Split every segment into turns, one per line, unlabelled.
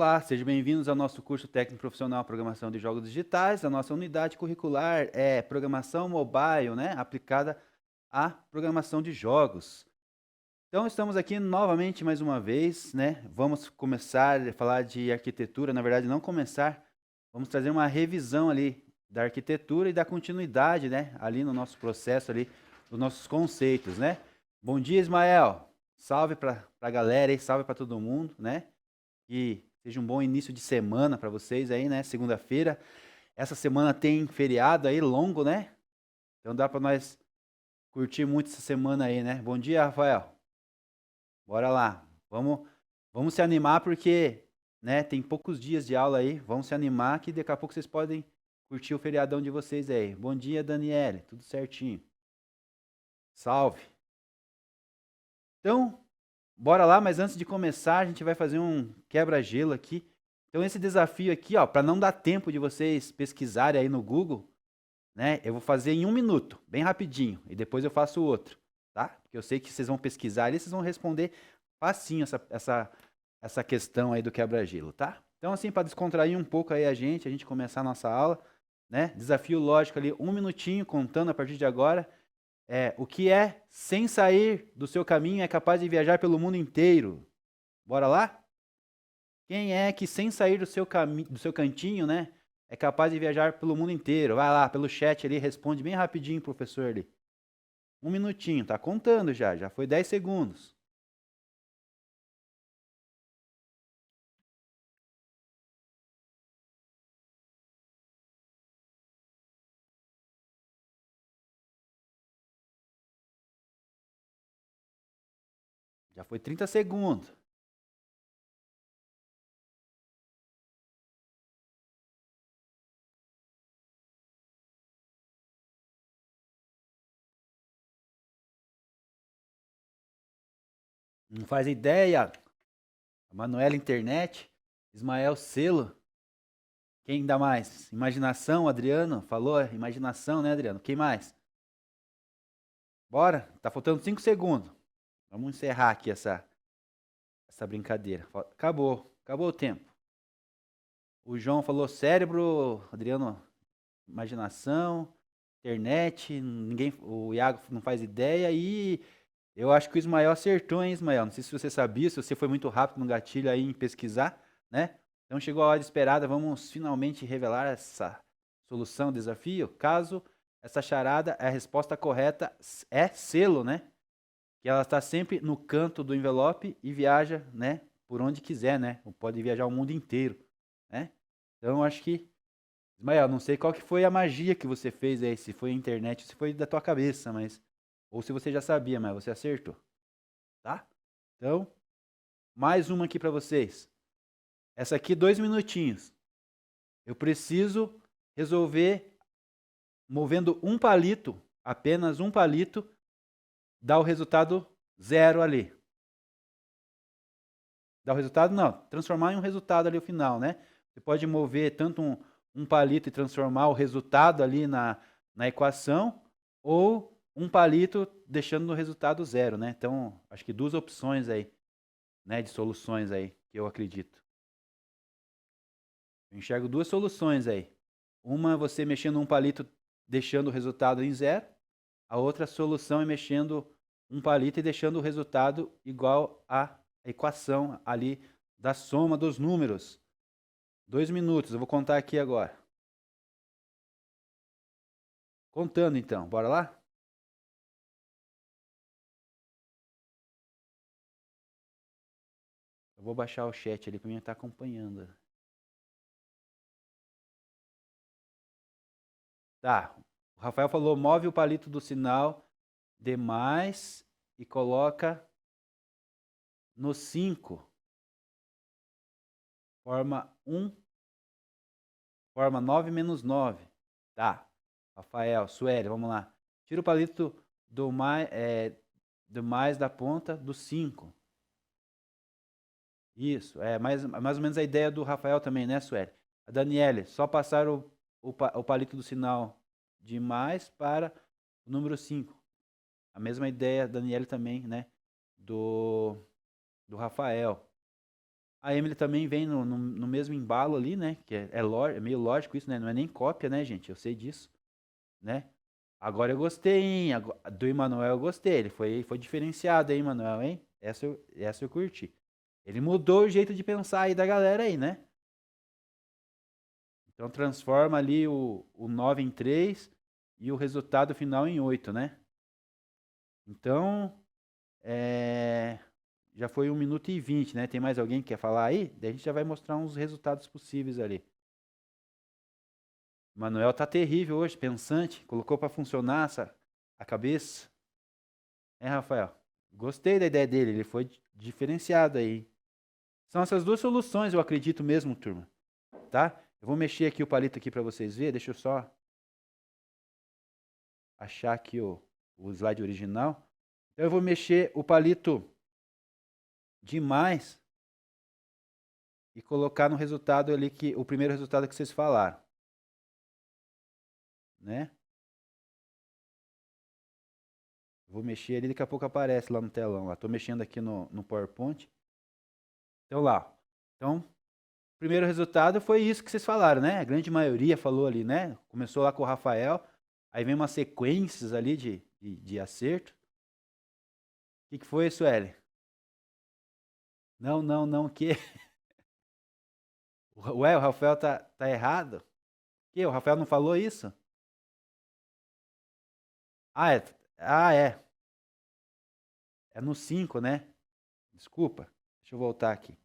Olá, sejam bem-vindos ao nosso curso técnico profissional Programação de Jogos Digitais. A nossa unidade curricular é Programação Mobile, né, aplicada à programação de jogos. Então, estamos aqui novamente mais uma vez, né? Vamos começar a falar de arquitetura, na verdade, não começar, vamos trazer uma revisão ali da arquitetura e da continuidade, né, ali no nosso processo ali, dos nossos conceitos, né? Bom dia, Ismael. Salve para a galera aí, salve para todo mundo, né? Que seja um bom início de semana para vocês aí, né? Segunda-feira. Essa semana tem feriado aí longo, né? Então dá para nós curtir muito essa semana aí, né? Bom dia, Rafael. Bora lá. Vamos se animar porque, né, tem poucos dias de aula aí. Vamos se animar que daqui a pouco vocês podem curtir o feriadão de vocês aí. Bom dia, Daniele. Tudo certinho. Salve. Então, bora lá, mas antes de começar, a gente vai fazer um quebra-gelo aqui. Então, esse desafio aqui, ó, para não dar tempo de vocês pesquisarem aí no Google, né? Eu vou fazer em 1 minuto, bem rapidinho, e depois eu faço o outro, tá? Porque eu sei que vocês vão pesquisar ali, vocês vão responder facinho essa questão aí do quebra-gelo, tá? Então, assim, para descontrair um pouco aí a gente começar a nossa aula, né? Desafio lógico ali, 1 minutinho, contando a partir de agora. O que é, sem sair do seu caminho, é capaz de viajar pelo mundo inteiro? Bora lá? Quem é que, sem sair do seu caminho, do seu cantinho, né, é capaz de viajar pelo mundo inteiro? Vai lá, pelo chat ali, responde bem rapidinho, professor ali. 1 minutinho, tá contando já foi 10 segundos. Já foi 30 segundos. Não faz ideia? A Manuela Internet, Ismael Selo, quem dá mais? Imaginação, Adriano, falou? Imaginação, né, Adriano? Quem mais? Bora? Tá faltando 5 segundos. Vamos encerrar aqui essa brincadeira. Acabou o tempo. O João falou cérebro, Adriano, imaginação, internet, ninguém, o Iago não faz ideia e eu acho que o Ismael acertou, hein, Ismael? Não sei se você sabia, se você foi muito rápido no gatilho aí em pesquisar, né? Então chegou a hora esperada, vamos finalmente revelar essa solução, desafio. Caso essa charada, a resposta correta é selo, né? Que ela está sempre no canto do envelope e viaja, né, por onde quiser, né? Ou pode viajar o mundo inteiro, né? Então eu acho que, Ismael, não sei qual que foi a magia que você fez aí, se foi a internet, se foi da tua cabeça, mas ou se você já sabia, mas você acertou, tá? Então, mais uma aqui para vocês. Essa aqui 2 minutinhos. Eu preciso resolver movendo um palito, apenas um palito, dá o resultado 0 ali. Dá o resultado? Não, transformar em um resultado ali o final, né? Você pode mover tanto um palito e transformar o resultado ali na equação, ou um palito deixando no resultado 0, né? Então, acho que 2 opções aí, né, de soluções aí, que eu acredito. Eu enxergo 2 soluções aí. Uma, você mexendo um palito deixando o resultado em 0. A outra solução é mexendo um palito e deixando o resultado igual à equação ali da soma dos números. 2 minutos, eu vou contar aqui agora. Contando então, bora lá? Eu vou baixar o chat ali para mim estar acompanhando. Tá, o Rafael falou, move o palito do sinal de mais e coloca no 5. Forma 1, forma 9 menos 9. Tá, Rafael, Sueli, vamos lá. Tira o palito do mais da ponta do 5. Isso, é mais ou menos a ideia do Rafael também, né, Sueli? A Daniele, só passar o palito do sinal de mais para o número 5. A mesma ideia, Daniele também, né, do Rafael. A Emily também vem no mesmo embalo ali, né? Que é meio lógico isso, né? Não é nem cópia, né, gente? Eu sei disso, né? Agora eu gostei, hein? Do Emanuel eu gostei. Ele foi diferenciado, hein, Emanuel, hein? Essa eu curti. Ele mudou o jeito de pensar aí da galera aí, né? Então transforma ali o 9 em 3 e o resultado final em 8, né? Então, já foi 1 minuto e 20, né? Tem mais alguém que quer falar aí? Daí a gente já vai mostrar uns resultados possíveis ali. O Manuel tá terrível hoje, pensante. Colocou para funcionar a cabeça. Rafael? Gostei da ideia dele, ele foi diferenciado aí. São essas duas soluções, eu acredito mesmo, turma. Tá? Eu vou mexer aqui o palito aqui para vocês verem. Deixa eu só achar aqui o slide original. Então eu vou mexer o palito demais e colocar no resultado ali o primeiro resultado que vocês falaram, né? Vou mexer ali, daqui a pouco aparece lá no telão. Estou mexendo aqui no PowerPoint. Então lá. Então, o primeiro resultado foi isso que vocês falaram, né? A grande maioria falou ali, né? Começou lá com o Rafael. Aí vem umas sequências ali de acerto. O que foi, Sueli? Não, o quê? Ué, o Rafael tá errado? O quê? O Rafael não falou isso? Ah, é. Ah, é. É no 5, né? Desculpa. Deixa eu voltar aqui.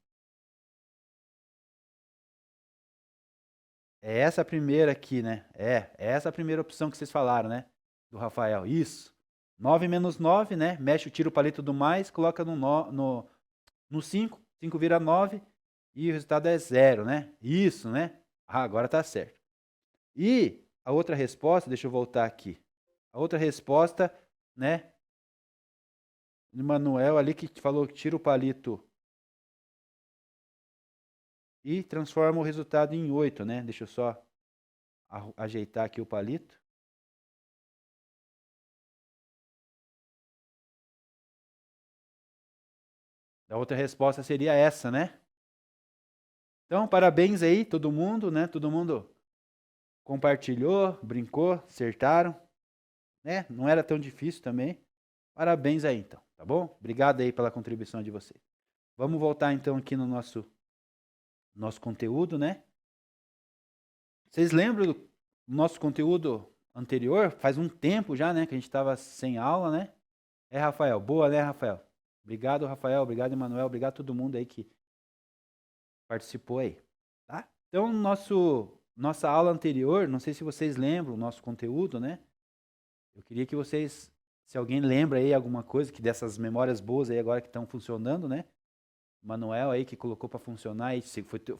É essa a primeira aqui, né? É essa a primeira opção que vocês falaram, né? Do Rafael. Isso. 9 menos 9, né? Mexe, tira o palito do mais, coloca no 5. 5 vira 9 e o resultado é 0, né? Isso, né? Ah, agora tá certo. E a outra resposta, deixa eu voltar aqui. A outra resposta, né? Do Manuel ali que falou que tira o palito e transforma o resultado em 8, né? Deixa eu só ajeitar aqui o palito. A outra resposta seria essa, né? Então, parabéns aí, todo mundo, né? Todo mundo compartilhou, brincou, acertaram, né? Não era tão difícil também. Parabéns aí, então, tá bom? Obrigado aí pela contribuição de vocês. Vamos voltar então aqui no nosso conteúdo, né? Vocês lembram do nosso conteúdo anterior? Faz um tempo já, né, que a gente estava sem aula, né? Rafael? Boa, né, Rafael? Obrigado, Rafael. Obrigado, Emanuel. Obrigado a todo mundo aí que participou aí, tá? Então, nossa aula anterior, não sei se vocês lembram o nosso conteúdo, né? Eu queria que vocês, se alguém lembra aí alguma coisa que dessas memórias boas aí agora que estão funcionando, né? Manuel aí que colocou para funcionar, e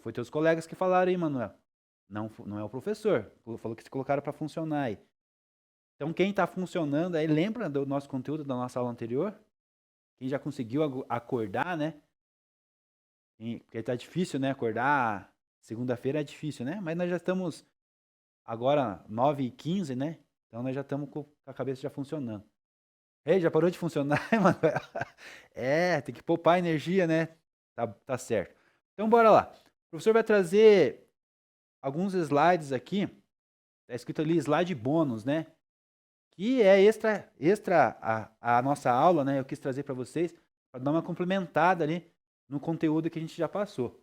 foi teus colegas que falaram aí, Manuel. Não é o professor, falou que se colocaram para funcionar aí. Então, quem está funcionando aí, lembra do nosso conteúdo da nossa aula anterior? Quem já conseguiu acordar, né? Porque tá difícil, né? Acordar segunda-feira é difícil, né? Mas nós já estamos agora 9h15, né? Então nós já estamos com a cabeça já funcionando. Ei, já parou de funcionar, Manuel? Tem que poupar energia, né? Tá certo. Então bora lá. O professor vai trazer alguns slides aqui. Tá escrito ali slide bônus, né? Que é extra a nossa aula, né? Eu quis trazer para vocês para dar uma complementada ali no conteúdo que a gente já passou,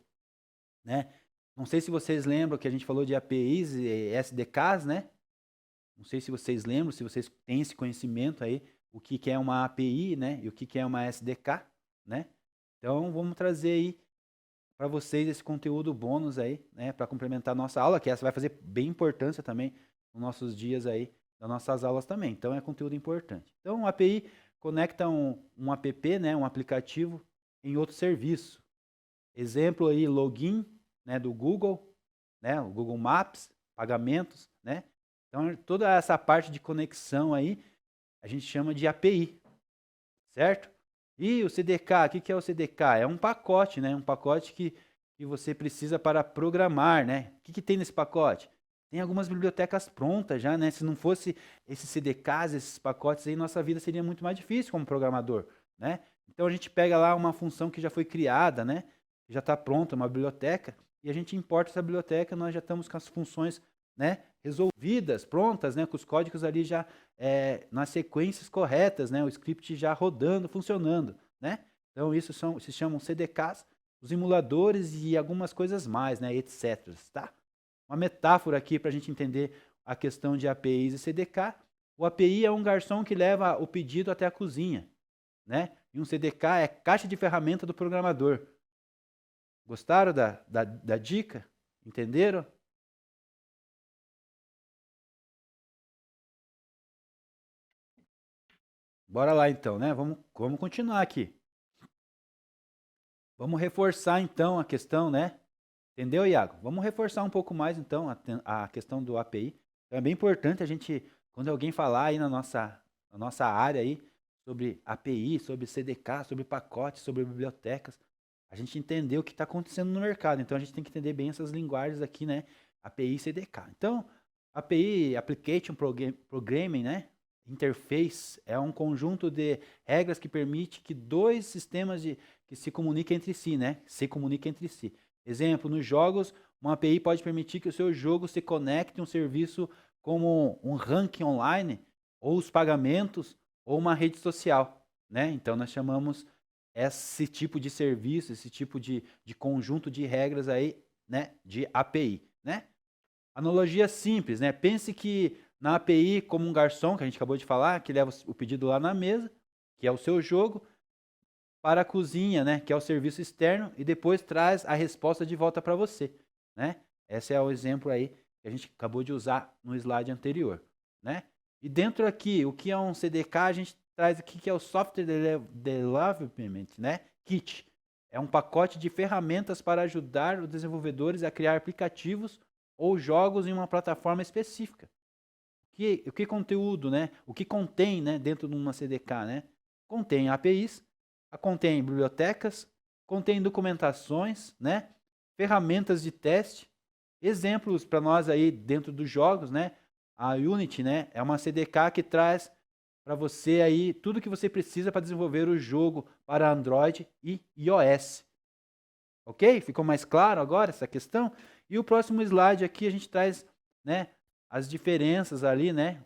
né? Não sei se vocês lembram que a gente falou de APIs e SDKs, né? Não sei se vocês lembram, se vocês têm esse conhecimento aí, o que é uma API, né? E o que é uma SDK, né? Então, vamos trazer aí para vocês esse conteúdo bônus aí, né? Para complementar a nossa aula, que essa vai fazer bem importância também nos nossos dias aí, das nossas aulas também. Então, é conteúdo importante. Então, uma API conecta um app, né? Um aplicativo em outro serviço. Exemplo aí, login, né? Do Google, né? O Google Maps, pagamentos, né? Então, toda essa parte de conexão aí, a gente chama de API, certo? E o CDK, o que é o CDK? É um pacote, né? Um pacote que você precisa para programar, né? O que tem nesse pacote? Tem algumas bibliotecas prontas já, né? Se não fosse esses CDKs, esses pacotes aí, nossa vida seria muito mais difícil como programador, né? Então a gente pega lá uma função que já foi criada, né? já está pronta, uma biblioteca, e a gente importa essa biblioteca, nós já estamos com as funções, né, resolvidas, prontas, né, com os códigos ali já nas sequências corretas, né, o script já rodando, funcionando, né? Então isso se chamam CDKs, os emuladores e algumas coisas mais, né, etc, tá? Uma metáfora aqui para a gente entender a questão de APIs e CDK. O API é um garçom que leva o pedido até a cozinha, né? E um CDK é caixa de ferramenta do programador. Gostaram da dica? Entenderam? Bora lá então, né? Vamos continuar aqui. Vamos reforçar então a questão, né? Entendeu, Iago? Vamos reforçar um pouco mais então a questão do API. Então, é bem importante a gente, quando alguém falar aí na nossa área aí, sobre API, sobre CDK, sobre pacotes, sobre bibliotecas, a gente entender o que está acontecendo no mercado. Então a gente tem que entender bem essas linguagens aqui, né? API e CDK. Então, API, Application Programming, né? Interface é um conjunto de regras que permite que dois sistemas que se comuniquem entre si, né? Se comuniquem entre si. Exemplo, nos jogos, uma API pode permitir que o seu jogo se conecte a um serviço como um ranking online, ou os pagamentos, ou uma rede social, né? Então nós chamamos esse tipo de serviço, esse tipo de conjunto de regras aí, né, de API, né? Analogia simples, né? Pense que na API como um garçom, que a gente acabou de falar, que leva o pedido lá na mesa, que é o seu jogo, para a cozinha, né, que é o serviço externo, e depois traz a resposta de volta para você, né? Esse é o exemplo aí que a gente acabou de usar no slide anterior, né? E dentro aqui, o que é um CDK, a gente traz aqui que é o Software Development, né? Kit. É um pacote de ferramentas para ajudar os desenvolvedores a criar aplicativos ou jogos em uma plataforma específica. O que conteúdo, né? O que contém, né, dentro de uma CDK, né? Contém APIs, contém bibliotecas, contém documentações, né? Ferramentas de teste, exemplos para nós aí dentro dos jogos, né? A Unity, né, é uma CDK que traz para você aí tudo que você precisa para desenvolver o jogo para Android e iOS. Ok? Ficou mais claro agora essa questão? E o próximo slide aqui a gente traz, né, as diferenças ali, né?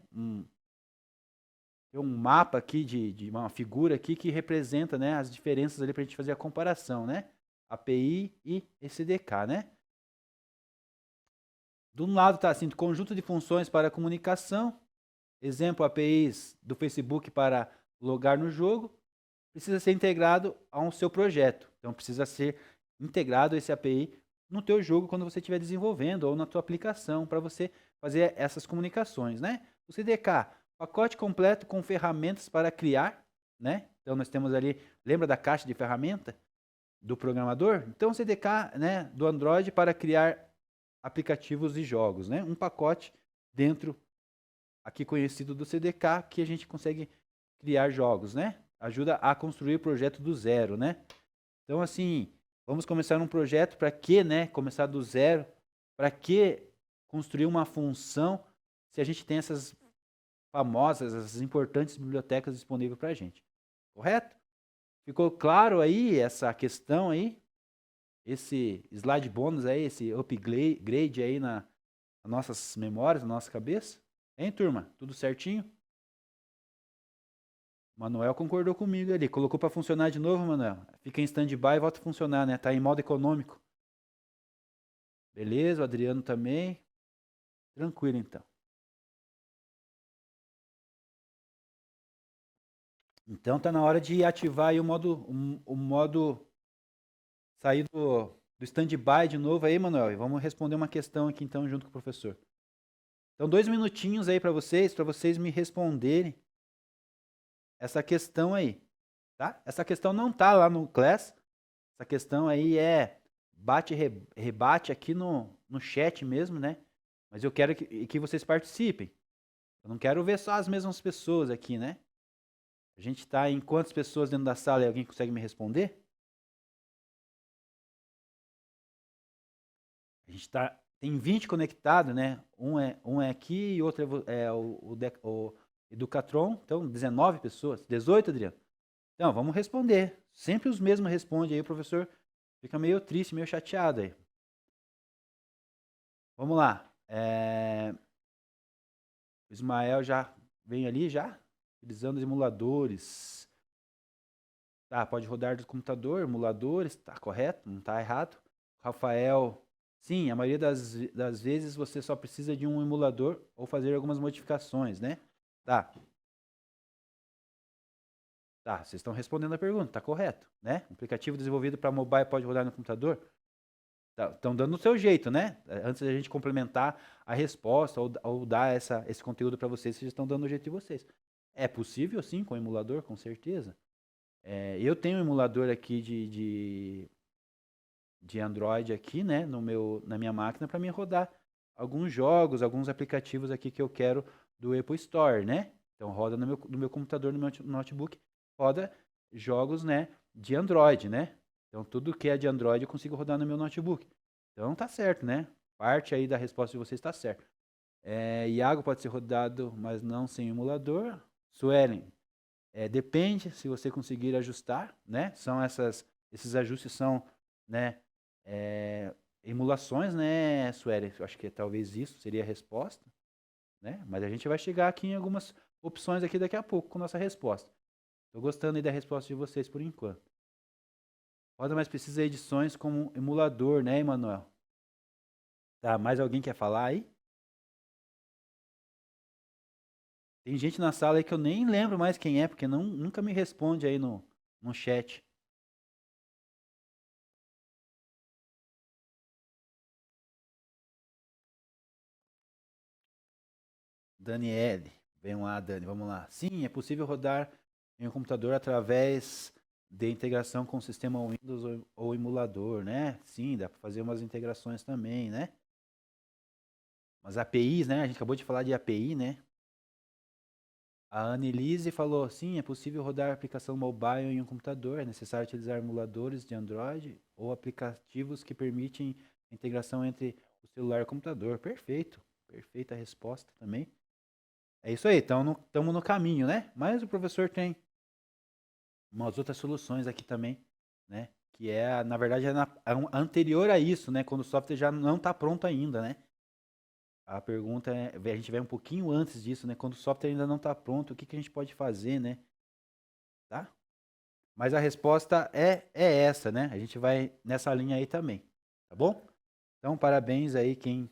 Tem um mapa aqui de uma figura aqui que representa, né, as diferenças ali para a gente fazer a comparação, né? API e SDK, né? De um lado está assim, conjunto de funções para comunicação, exemplo, APIs do Facebook para logar no jogo, precisa ser integrado a um seu projeto. Então precisa ser integrado esse API no teu jogo quando você estiver desenvolvendo ou na tua aplicação para você fazer essas comunicações, né? O CDK, pacote completo com ferramentas para criar, né? Então nós temos ali, lembra da caixa de ferramenta do programador? Então o CDK, né, do Android para criar aplicativos e jogos, né? Um pacote dentro aqui conhecido do CDK que a gente consegue criar jogos, né? Ajuda a construir o projeto do zero, né? Então assim, vamos começar um projeto para que, né, começar do zero, para que construir uma função se a gente tem essas famosas, essas importantes bibliotecas disponíveis para a gente. Correto? Ficou claro aí essa questão aí? Esse slide bônus aí, esse upgrade aí nas nossas memórias, na nossa cabeça? Hein, turma? Tudo certinho? Manuel concordou comigo ali. Colocou para funcionar de novo, Manuel. Fica em stand-by e volta a funcionar, né? Tá em modo econômico. Beleza, o Adriano também. Tranquilo, então. Então tá na hora de ativar aí o modo sair do stand-by de novo aí, Manuel. E vamos responder uma questão aqui então junto com o professor. Então 2 minutinhos aí para vocês me responderem essa questão aí, tá? Essa questão não tá lá no Class. Essa questão aí é rebate aqui no chat mesmo, né? Mas eu quero que vocês participem. Eu não quero ver só as mesmas pessoas aqui, né? A gente está em quantas pessoas dentro da sala e alguém consegue me responder? A gente tem 20 conectados, né? Um é aqui e outro é o Educatron. Então, 19 pessoas. 18, Adriano? Então, vamos responder. Sempre os mesmos respondem aí, professor. Fica meio triste, meio chateado aí. Vamos lá. O Ismael já vem ali já, utilizando os emuladores. Tá, pode rodar do computador, emuladores, tá correto, não tá errado. Rafael, sim, a maioria das vezes você só precisa de um emulador ou fazer algumas modificações, né? Tá, tá, vocês estão respondendo a pergunta, tá correto, né? Um aplicativo desenvolvido para mobile pode rodar no computador? Estão dando o seu jeito, né? Antes da gente complementar a resposta ou dar esse conteúdo para vocês estão dando o jeito de vocês. É possível, sim, com emulador, com certeza. Eu tenho um emulador aqui de Android aqui, né, na minha máquina para me rodar alguns jogos, alguns aplicativos aqui que eu quero do Apple Store, né? Então roda no meu computador, no meu notebook, roda jogos, né, de Android, né? Então tudo que é de Android eu consigo rodar no meu notebook. Então tá certo, né? Parte aí da resposta de vocês está certo. Iago pode ser rodado, mas não sem emulador. Suelen, depende se você conseguir ajustar, né? Esses ajustes são, né, emulações, né, Sueli? Eu acho que talvez isso seria a resposta, né? Mas a gente vai chegar aqui em algumas opções aqui daqui a pouco com nossa resposta. Tô gostando aí da resposta de vocês por enquanto. Roda, mas precisa de edições como emulador, né, Emanuel? Tá, mais alguém quer falar aí? Tem gente na sala aí que eu nem lembro mais quem é, porque nunca me responde aí no chat. Daniele, vem lá, Dani, vamos lá. Sim, é possível rodar em um computador através de integração com o sistema Windows ou emulador, né? Sim, dá para fazer umas integrações também, né? Umas APIs, né? A gente acabou de falar de API, né? A Annelise falou, sim, é possível rodar aplicação mobile em um computador, é necessário utilizar emuladores de Android ou aplicativos que permitem integração entre o celular e o computador. Perfeito, perfeita resposta também. É isso aí, estamos no caminho, né? Mas o professor tem umas outras soluções aqui também, né? Que na verdade, anterior a isso, né? Quando o software já não está pronto ainda, né? A pergunta a gente vai um pouquinho antes disso, né? Quando o software ainda não está pronto, o que a gente pode fazer, né? Tá? Mas a resposta é essa, né? A gente vai nessa linha aí também, tá bom? Então, parabéns aí quem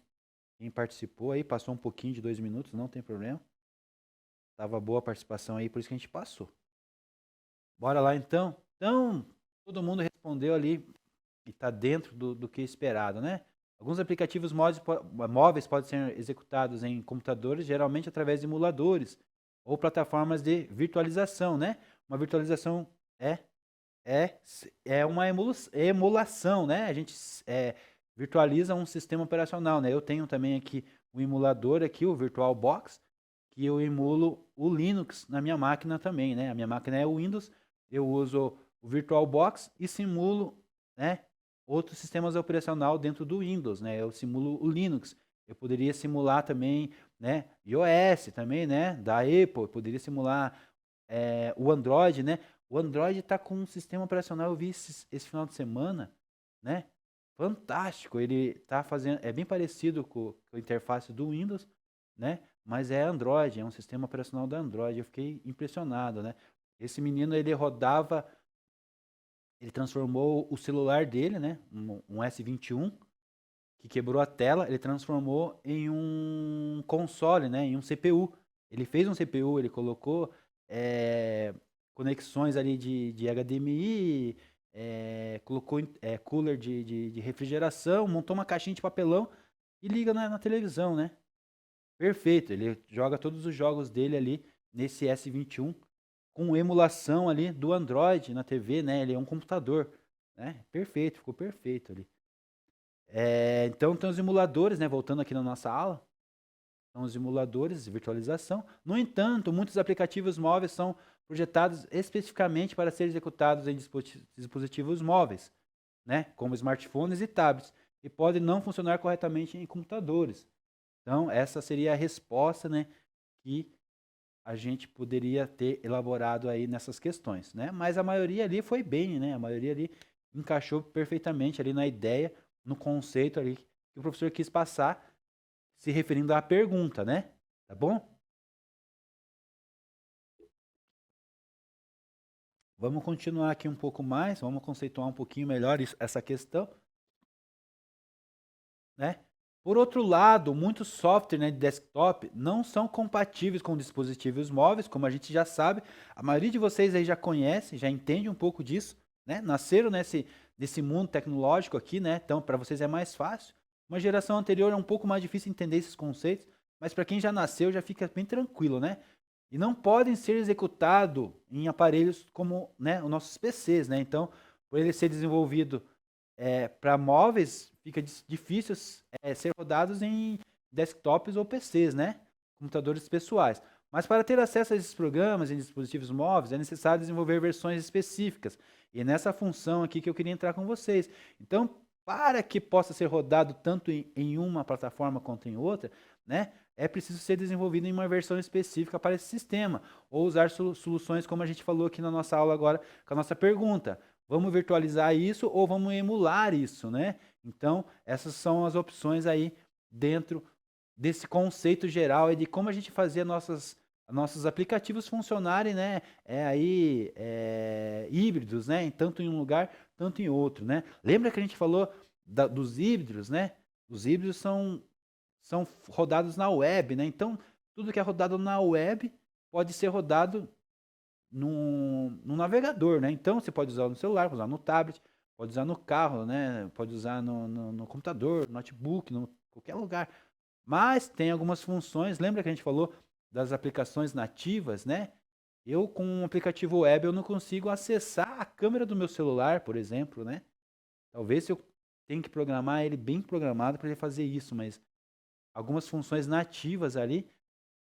participou aí, passou um pouquinho de 2 minutos, não tem problema. Tava boa a participação aí, por isso que a gente passou. Bora lá então? Então, todo mundo respondeu ali e está dentro do que é esperado, né? Alguns aplicativos móveis podem ser executados em computadores, geralmente através de emuladores ou plataformas de virtualização, né? Uma virtualização é, é, é uma emulação, né? A gente virtualiza um sistema operacional, né? Eu tenho também aqui um emulador aqui, o VirtualBox, que eu emulo o Linux na minha máquina também, né? A minha máquina é o Windows, eu uso o VirtualBox e simulo, né, outros sistemas operacional dentro do Windows, né? Eu simulo o Linux. Eu poderia simular também, né, iOS também, né, da Apple. Eu poderia simular o Android, né? O Android está com um sistema operacional, eu vi esse final de semana, né? Fantástico. Ele está fazendo, é bem parecido com a interface do Windows, né? Mas é Android, é um sistema operacional da Android. Eu fiquei impressionado, né? Esse menino, ele rodava, ele transformou o celular dele, né? Um S21, que quebrou a tela, ele transformou em um console, né? Em um CPU. Ele fez um CPU, ele colocou conexões ali de HDMI, colocou cooler de refrigeração, montou uma caixinha de papelão e liga na televisão, né? Perfeito, ele joga todos os jogos dele ali nesse S21 com emulação ali do Android na TV, né? Ele é um computador, né? Perfeito, ficou perfeito ali. Então tem os emuladores, né? Voltando aqui na nossa aula, são os emuladores de virtualização. No entanto, muitos aplicativos móveis são projetados especificamente para serem executados em dispositivos móveis, né? Como smartphones e tablets, e podem não funcionar corretamente em computadores. Então, essa seria a resposta, né, que a gente poderia ter elaborado aí nessas questões, né? Mas a maioria ali foi bem, né? A maioria ali encaixou perfeitamente ali na ideia, no conceito ali que o professor quis passar, se referindo à pergunta, né? Tá bom? Vamos continuar aqui um pouco mais, vamos conceituar um pouquinho melhor essa questão, né? Por outro lado, muitos softwares, né, de desktop não são compatíveis com dispositivos móveis, como a gente já sabe. A maioria de vocês aí já conhece, já entende um pouco disso, né? Nasceram nesse mundo tecnológico aqui, né? Então, para vocês é mais fácil. Uma geração anterior é um pouco mais difícil entender esses conceitos, mas para quem já nasceu já fica bem tranquilo, né? E não podem ser executados em aparelhos como, né, os nossos PCs, né? Então, por ele ser desenvolvido para móveis, fica difícil ser rodados em desktops ou PCs, né? Computadores pessoais. Mas para ter acesso a esses programas em dispositivos móveis, é necessário desenvolver versões específicas. E é nessa função aqui que eu queria entrar com vocês. Então, para que possa ser rodado tanto em uma plataforma quanto em outra, né? É preciso ser desenvolvido em uma versão específica para esse sistema, ou usar soluções como a gente falou aqui na nossa aula agora, com a nossa pergunta. Vamos virtualizar isso ou vamos emular isso, né? Então, essas são as opções aí dentro desse conceito geral de como a gente fazia nossos aplicativos funcionarem, né? Híbridos, né? Tanto em um lugar, tanto em outro, né? Lembra que a gente falou dos híbridos, né? Os híbridos são rodados na web, né? Então, tudo que é rodado na web pode ser rodado no navegador, né? Então, você pode usar no celular, pode usar no tablet, pode usar no carro, né? Pode usar no computador, no notebook, qualquer lugar. Mas tem algumas funções, lembra que a gente falou das aplicações nativas, né? Eu, com um aplicativo web, eu não consigo acessar a câmera do meu celular, por exemplo, né? Talvez se eu tenha que programar ele bem programado para ele fazer isso, mas algumas funções nativas ali,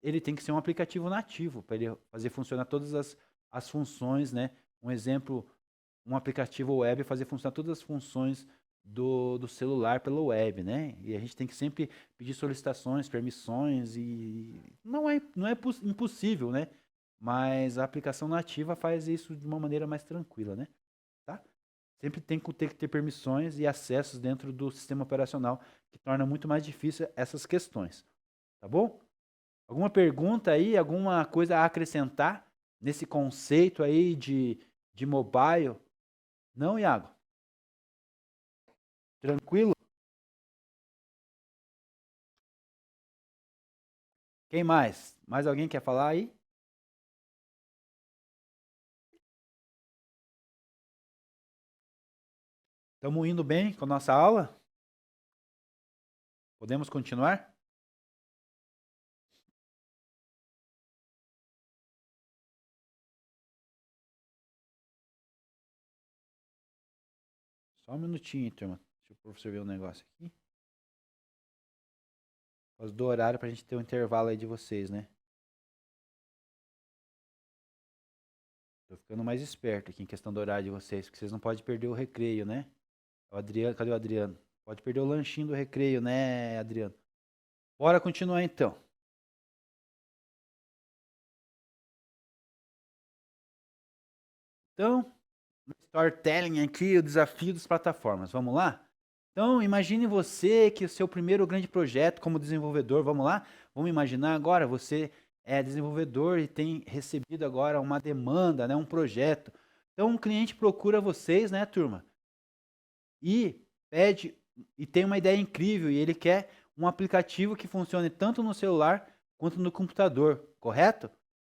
ele tem que ser um aplicativo nativo para ele fazer funcionar todas as funções, né? Um exemplo, um aplicativo web fazer funcionar todas as funções do celular pela web, né? E a gente tem que sempre pedir solicitações, permissões e não é impossível, né? Mas a aplicação nativa faz isso de uma maneira mais tranquila, né? Tá? Sempre tem que ter permissões e acessos dentro do sistema operacional, que torna muito mais difícil essas questões. Tá bom? Alguma pergunta aí, alguma coisa a acrescentar nesse conceito aí de mobile? Não, Iago? Tranquilo? Quem mais? Mais alguém quer falar aí? Estamos indo bem com a nossa aula? Podemos continuar? Só um minutinho, turma. Deixa o professor ver um negócio aqui. Nós do horário para a gente ter um intervalo aí de vocês, né? Tô ficando mais esperto aqui em questão do horário de vocês, porque vocês não podem perder o recreio, né? O Adriano, cadê o Adriano? Pode perder o lanchinho do recreio, né, Adriano? Bora continuar então. Então, storytelling aqui, o desafio das plataformas. Vamos lá? Então, imagine você que o seu primeiro grande projeto como desenvolvedor, vamos lá? Vamos imaginar agora, você é desenvolvedor e tem recebido agora uma demanda, né, um projeto. Então, um cliente procura vocês, né, turma? E pede e tem uma ideia incrível e ele quer um aplicativo que funcione tanto no celular quanto no computador, correto?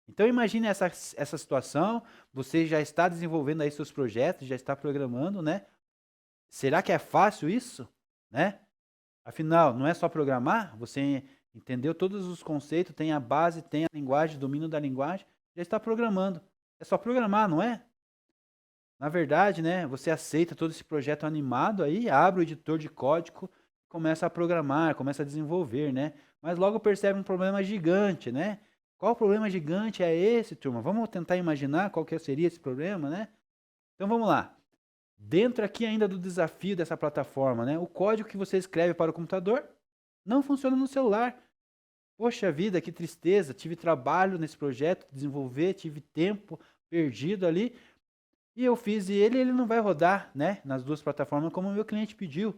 Então imagine essa situação, você já está desenvolvendo aí seus projetos, já está programando, né? Será que é fácil isso, né? Afinal, não é só programar, você entendeu todos os conceitos, tem a base, tem a linguagem, domínio da linguagem, já está programando. É só programar, não é? Na verdade, né, você aceita todo esse projeto animado aí, abre o editor de código, começa a programar, começa a desenvolver, né? Mas logo percebe um problema gigante, né? Qual problema gigante é esse, turma? Vamos tentar imaginar qual que seria esse problema, né? Então vamos lá. Dentro aqui ainda do desafio dessa plataforma, né? O código que você escreve para o computador não funciona no celular. Poxa vida, que tristeza. Tive trabalho nesse projeto, desenvolver, tive tempo perdido ali. E eu fiz ele não vai rodar, né, nas duas plataformas como o meu cliente pediu,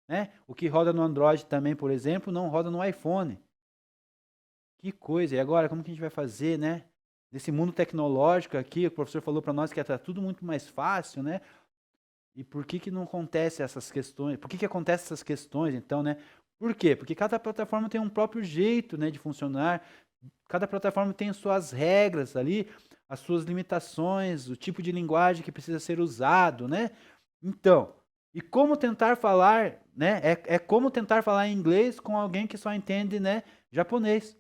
né? O que roda no Android também, por exemplo, não roda no iPhone. Que coisa! E agora, como que a gente vai fazer, né? Nesse mundo tecnológico aqui, o professor falou para nós que está tudo muito mais fácil, né? E por que que não acontece essas questões? Por que que acontecem essas questões, então, né? Por quê? Porque cada plataforma tem um próprio jeito, né, de funcionar. Cada plataforma tem suas regras ali, as suas limitações, o tipo de linguagem que precisa ser usado, né? Então, e como tentar falar, né? É como tentar falar inglês com alguém que só entende, né, japonês.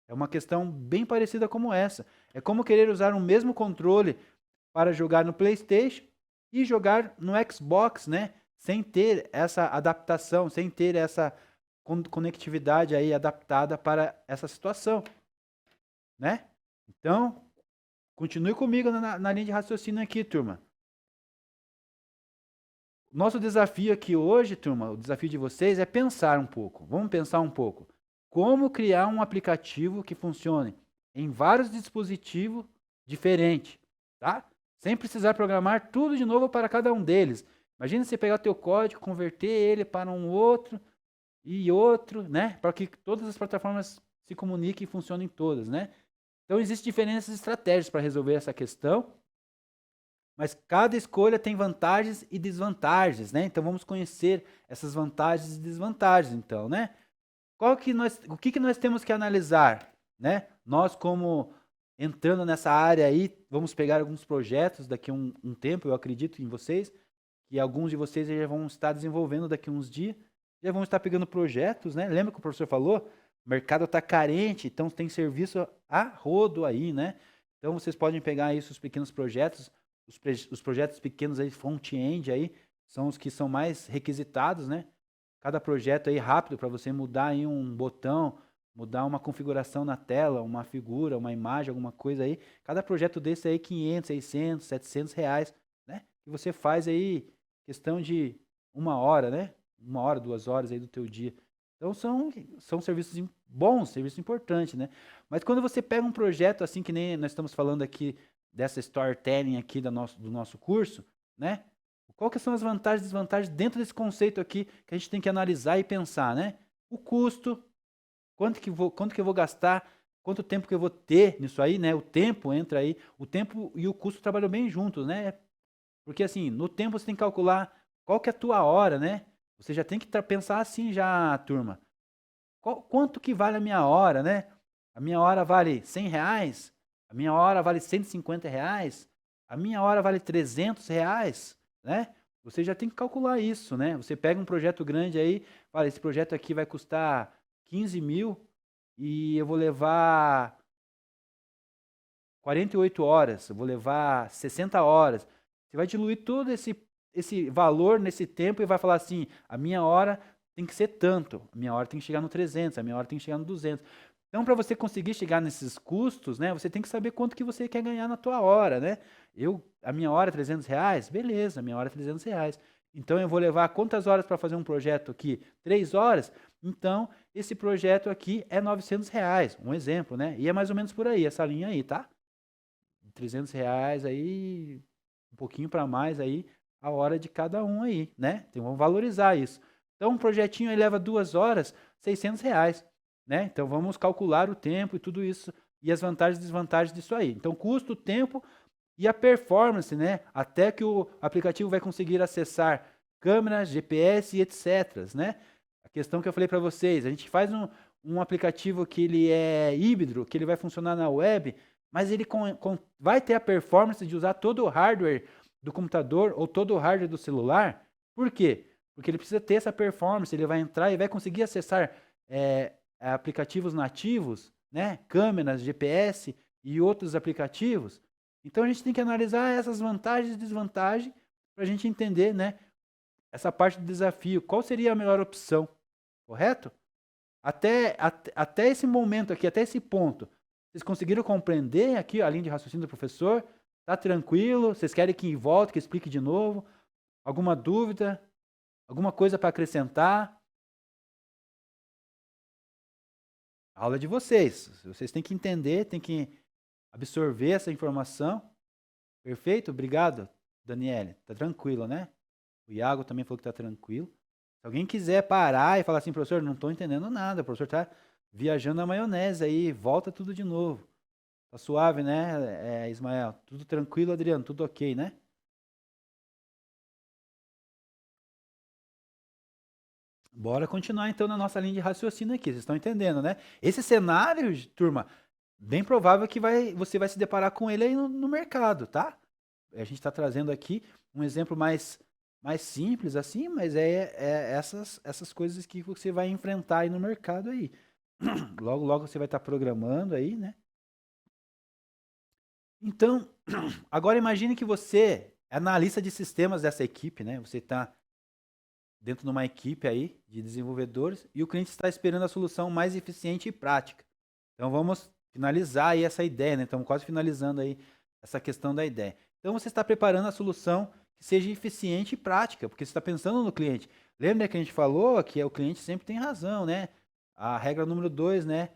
É uma questão bem parecida como essa. É como querer usar o mesmo controle para jogar no PlayStation e jogar no Xbox, né? Sem ter essa adaptação, sem ter essa conectividade aí adaptada para essa situação, né? Então, continue comigo na linha de raciocínio aqui, turma. Nosso desafio aqui hoje, turma, o desafio de vocês é pensar um pouco. Vamos pensar um pouco. Como criar um aplicativo que funcione em vários dispositivos diferentes, tá? Sem precisar programar tudo de novo para cada um deles. Imagina você pegar o teu código, converter ele para um outro e outro, né? Para que todas as plataformas se comuniquem e funcionem todas, né? Então, existem diferentes estratégias para resolver essa questão, mas cada escolha tem vantagens e desvantagens, né? Então, vamos conhecer essas vantagens e desvantagens, então, né? O que nós temos que analisar, né? Nós, como entrando nessa área aí, vamos pegar alguns projetos daqui a um tempo, eu acredito em vocês, que alguns de vocês já vão estar desenvolvendo daqui a uns dias, já vão estar pegando projetos, né? Lembra que o professor falou? O mercado está carente, então tem serviço a rodo aí, né? Então vocês podem pegar isso, os pequenos projetos, os projetos pequenos aí, front-end aí, são os que são mais requisitados, né? Cada projeto aí rápido para você mudar aí um botão, mudar uma configuração na tela, uma figura, uma imagem, alguma coisa aí. Cada projeto desse aí, 500, 600, 700 reais, né? Que você faz aí questão de 1 hora, né? 1 hora, 2 horas aí do teu dia. Então são serviços bons, serviços importantes, né? Mas quando você pega um projeto assim que nem nós estamos falando aqui dessa storytelling aqui do nosso curso, né? Qual que são as vantagens e desvantagens dentro desse conceito aqui que a gente tem que analisar e pensar, né? O custo, quanto que eu vou gastar, quanto tempo que eu vou ter nisso aí, né? O tempo entra aí, o tempo e o custo trabalham bem juntos, né? Porque assim, no tempo você tem que calcular qual que é a tua hora, né? Você já tem que pensar assim já, turma. Quanto que vale a minha hora, né? A minha hora vale 100 reais? A minha hora vale 150 reais? A minha hora vale 300 reais, né? Você já tem que calcular isso, né? Você pega um projeto grande aí, fala, esse projeto aqui vai custar 15 mil e eu vou levar 48 horas, eu vou levar 60 horas. Você vai diluir todo esse valor nesse tempo e vai falar assim, a minha hora tem que ser tanto, a minha hora tem que chegar no 300, a minha hora tem que chegar no 200. Então, para você conseguir chegar nesses custos, né, você tem que saber quanto que você quer ganhar na tua hora, né? A minha hora é 300 reais? Beleza, a minha hora é 300 reais. Então, eu vou levar quantas horas para fazer um projeto aqui? 3 horas? Então, esse projeto aqui é 900 reais, um exemplo, né? E é mais ou menos por aí, essa linha aí, tá? 300 reais aí, um pouquinho para mais aí, a hora de cada um aí, né? Então vamos valorizar isso. Então um projetinho aí leva 2 horas, 600 reais, né? Então vamos calcular o tempo e tudo isso e as vantagens e desvantagens disso aí. Então custo, tempo e a performance, né? Até que o aplicativo vai conseguir acessar câmeras, GPS e etc, né? A questão que eu falei para vocês, a gente faz um aplicativo que ele é híbrido, que ele vai funcionar na web, mas ele vai ter a performance de usar todo o hardware do computador ou todo o hardware do celular. Por quê? Porque ele precisa ter essa performance, ele vai entrar e vai conseguir acessar aplicativos nativos, né? Câmeras, GPS e outros aplicativos. Então a gente tem que analisar essas vantagens e desvantagens para a gente entender, né? Essa parte do desafio. Qual seria a melhor opção? Correto? Até esse momento aqui, até esse ponto, vocês conseguiram compreender aqui a linha de raciocínio do professor? Tá tranquilo? Vocês querem que volte, que explique de novo? Alguma dúvida? Alguma coisa para acrescentar? A aula é de vocês. Vocês têm que entender, têm que absorver essa informação. Perfeito? Obrigado, Daniele. Tá tranquilo, né? O Iago também falou que tá tranquilo. Se alguém quiser parar e falar assim, professor, não tô entendendo nada, o professor tá viajando na maionese aí, volta tudo de novo. Tá suave, né, Ismael? Tudo tranquilo, Adriano? Tudo ok, né? Bora continuar então na nossa linha de raciocínio aqui. Vocês estão entendendo, né? Esse cenário, turma, bem provável que você vai se deparar com ele aí no mercado, tá? A gente está trazendo aqui um exemplo mais simples assim, mas essas coisas que você vai enfrentar aí no mercado aí. Logo, logo você vai estar programando aí, né? Então, agora imagine que você é analista de sistemas dessa equipe, né? Você está dentro de uma equipe aí de desenvolvedores e o cliente está esperando a solução mais eficiente e prática. Então vamos finalizar aí essa ideia, né? Estamos quase finalizando aí essa questão da ideia. Então você está preparando a solução que seja eficiente e prática, porque você está pensando no cliente. Lembra que a gente falou que o cliente sempre tem razão, né? A regra número 2, né?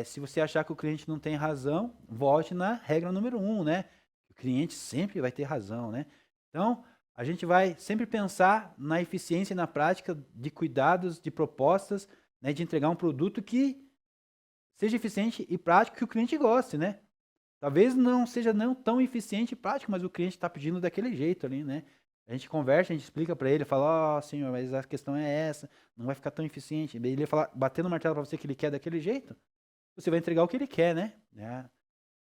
Se você achar que o cliente não tem razão, volte na regra número 1, né? O cliente sempre vai ter razão, né? Então, a gente vai sempre pensar na eficiência e na prática de cuidados, de propostas, né, de entregar um produto que seja eficiente e prático que o cliente goste, né? Talvez não seja não tão eficiente e prático, mas o cliente está pedindo daquele jeito ali, né? A gente conversa, a gente explica para ele, fala, ó, senhor, mas a questão é essa, não vai ficar tão eficiente. Ele fala, batendo o martelo para você que ele quer daquele jeito, você vai entregar o que ele quer, né?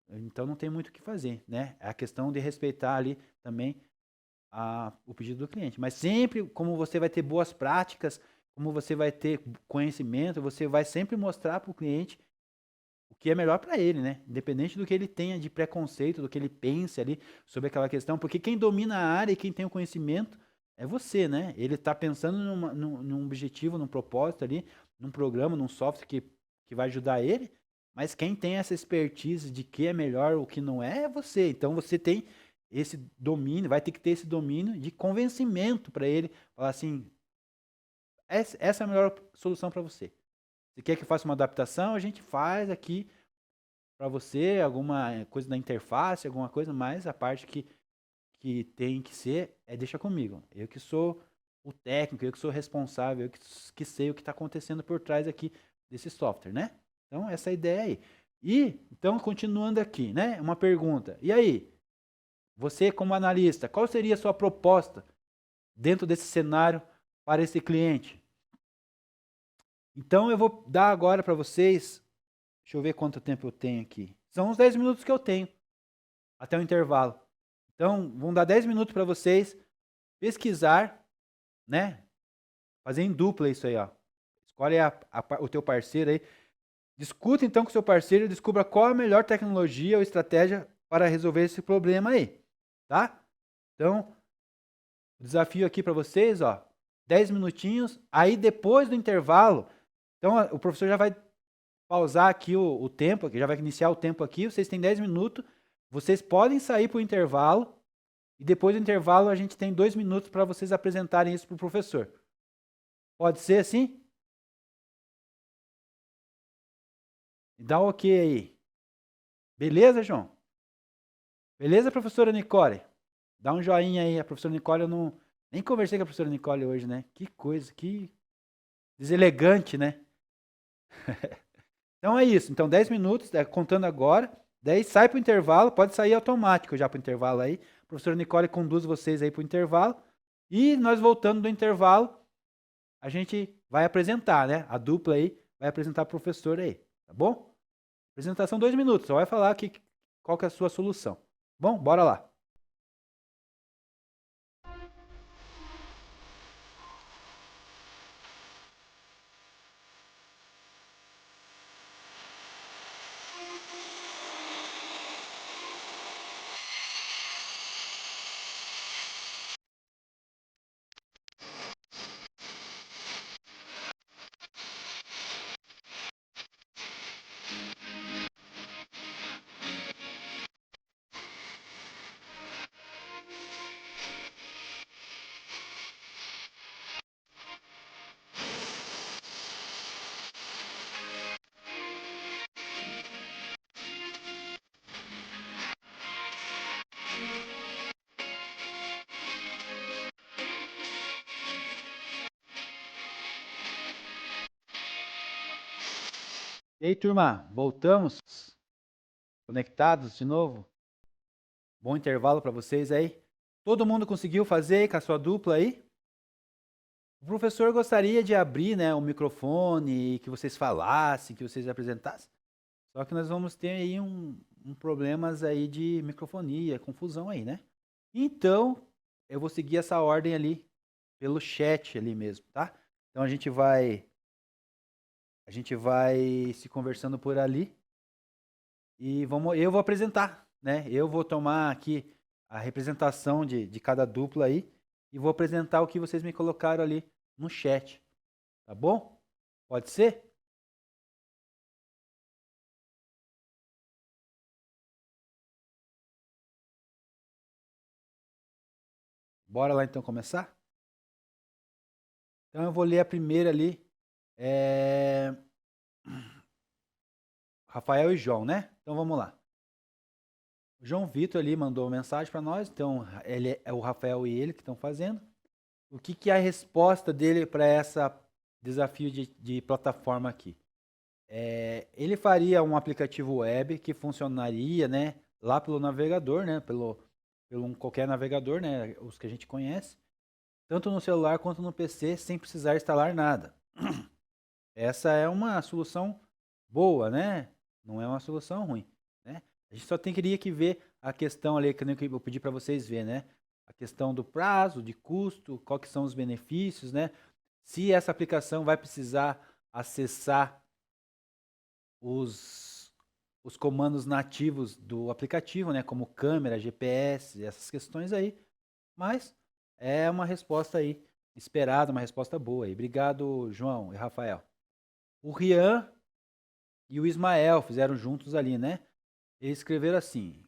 Então não tem muito o que fazer, né? É a questão de respeitar ali também o pedido do cliente. Mas sempre, como você vai ter boas práticas, como você vai ter conhecimento, você vai sempre mostrar para o cliente o que é melhor para ele, né? Independente do que ele tenha de preconceito, do que ele pense ali sobre aquela questão, porque quem domina a área e quem tem o conhecimento é você, né? Ele está pensando num objetivo, num propósito ali, num programa, num software que vai ajudar ele, mas quem tem essa expertise de que é melhor, o que não é você. Então você tem esse domínio, vai ter que ter esse domínio de convencimento para ele, falar assim, essa é a melhor solução para você. Se quer que eu faça uma adaptação, a gente faz aqui para você, alguma coisa da interface, alguma coisa, mas a parte que tem que ser deixa comigo. Eu que sou o técnico, eu que sou responsável, eu que sei o que está acontecendo por trás aqui desse software, né? Então, essa é a ideia aí. E, então, continuando aqui, né? Uma pergunta. E aí, você como analista, qual seria a sua proposta dentro desse cenário para esse cliente? Então, eu vou dar agora para vocês, deixa eu ver quanto tempo eu tenho aqui. São uns 10 minutos que eu tenho, até o intervalo. Então, vão dar 10 minutos para vocês pesquisar, né? Fazer em dupla isso aí, ó. Escolhe o teu parceiro aí. Discuta então com o seu parceiro e descubra qual a melhor tecnologia ou estratégia para resolver esse problema aí, tá? Então, o desafio aqui para vocês, ó, 10 minutinhos. Aí depois do intervalo, então o professor já vai pausar aqui o tempo, já vai iniciar o tempo aqui. Vocês têm 10 minutos. Vocês podem sair para o intervalo. E depois do intervalo, a gente tem 2 minutos para vocês apresentarem isso para o professor. Pode ser assim? Dá um ok aí. Beleza, João? Beleza, professora Nicole? Dá um joinha aí. A professora Nicole, eu não. Nem conversei com a professora Nicole hoje, né? Que coisa, que deselegante, né? Então é isso. Então, 10 minutos, contando agora. Daí sai para o intervalo, pode sair automático já para o intervalo aí. A professora Nicole conduz vocês aí para o intervalo. E nós voltando do intervalo, a gente vai apresentar, né? A dupla aí vai apresentar o professor aí, tá bom? Apresentação 2 minutos, só vai falar qual que é a sua solução. Bom, bora lá. E aí, turma, voltamos conectados de novo? Bom intervalo para vocês aí. Todo mundo conseguiu fazer com a sua dupla aí? O professor gostaria de abrir, né, o microfone, que vocês falassem, que vocês apresentassem. Só que nós vamos ter aí um problemas aí de microfonia, confusão aí, né? Então, eu vou seguir essa ordem ali pelo chat ali mesmo, tá? Então a gente vai se conversando por ali e eu vou apresentar, né? Eu vou tomar aqui a representação de cada dupla aí e vou apresentar o que vocês me colocaram ali no chat, tá bom? Pode ser? Bora lá então começar? Então eu vou ler a primeira ali. É... Rafael e João, né? Então vamos lá. O João Vitor ali mandou uma mensagem para nós, então ele é o Rafael e ele que estão fazendo. O que é a resposta dele para esse desafio de plataforma aqui? Ele faria um aplicativo web que funcionaria, né, lá pelo navegador, né, pelo qualquer navegador, né, os que a gente conhece, tanto no celular quanto no PC, sem precisar instalar nada. Essa é uma solução boa, né? Não é uma solução ruim, né? A gente só queria que ver a questão ali, que eu pedi para vocês ver, né? A questão do prazo, de custo, quais que são os benefícios, né? Se essa aplicação vai precisar acessar os comandos nativos do aplicativo, né? Como câmera, GPS, essas questões aí. Mas é uma resposta aí esperada, uma resposta boa aí. Obrigado, João e Rafael. O Rian e o Ismael fizeram juntos ali, né? Eles escreveram assim,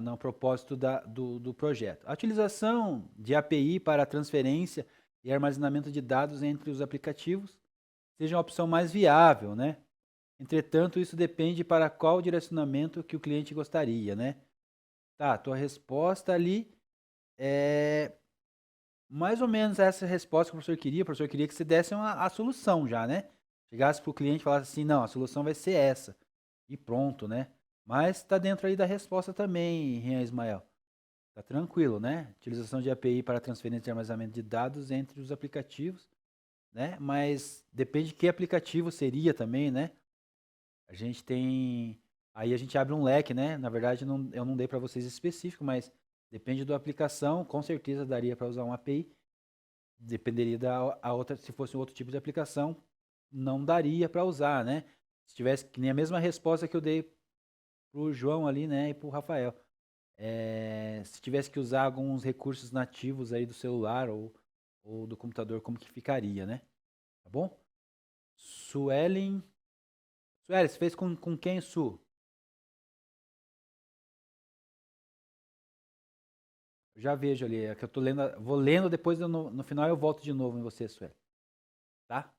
no propósito do projeto. A utilização de API para transferência e armazenamento de dados entre os aplicativos seja uma opção mais viável, né? Entretanto, isso depende para qual direcionamento que o cliente gostaria, né? Tá, tua resposta ali é mais ou menos essa resposta que o professor queria. O professor queria que você desse a solução já, né? Chegasse para o cliente e falasse assim, não, a solução vai ser essa. E pronto, né? Mas está dentro aí da resposta também, Rian Ismael. Tá tranquilo, né? Utilização de API para transferência e armazenamento de dados entre os aplicativos, né? Mas depende de que aplicativo seria também, né? A gente tem... Aí a gente abre um leque, né? Na verdade, eu não dei para vocês específico, mas depende da aplicação. Com certeza daria para usar uma API. Dependeria da outra, se fosse um outro tipo de aplicação, não daria para usar, né? Se tivesse que nem a mesma resposta que eu dei pro João ali, né, e pro Rafael. Se tivesse que usar alguns recursos nativos aí do celular ou do computador, como que ficaria, né? Tá bom? Suelen. Suelen, você fez com quem, Su? Eu já vejo ali, é que eu tô lendo, vou lendo, depois no final eu volto de novo em você, Suelen. Tá?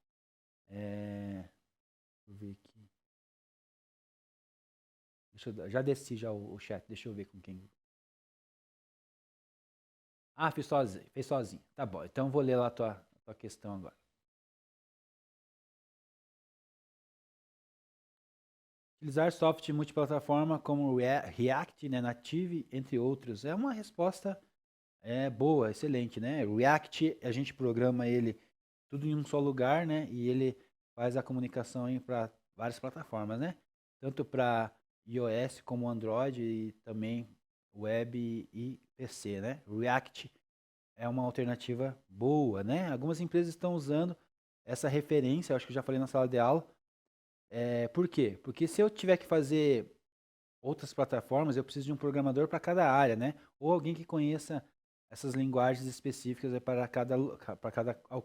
Deixa eu ver aqui. Já desci já o chat, deixa eu ver com quem. Ah, fez sozinho. Tá bom, então eu vou ler lá a tua questão agora. Utilizar software multiplataforma como React, né, Native, entre outros, é uma resposta boa, excelente, né? React, a gente programa ele tudo em um só lugar, né? E ele faz a comunicação para várias plataformas, né? Tanto para iOS como Android e também web e PC, né? React é uma alternativa boa, né? Algumas empresas estão usando essa referência, eu acho que eu já falei na sala de aula. Por quê? Porque se eu tiver que fazer outras plataformas, eu preciso de um programador para cada área, né? Ou alguém que conheça essas linguagens específicas para cada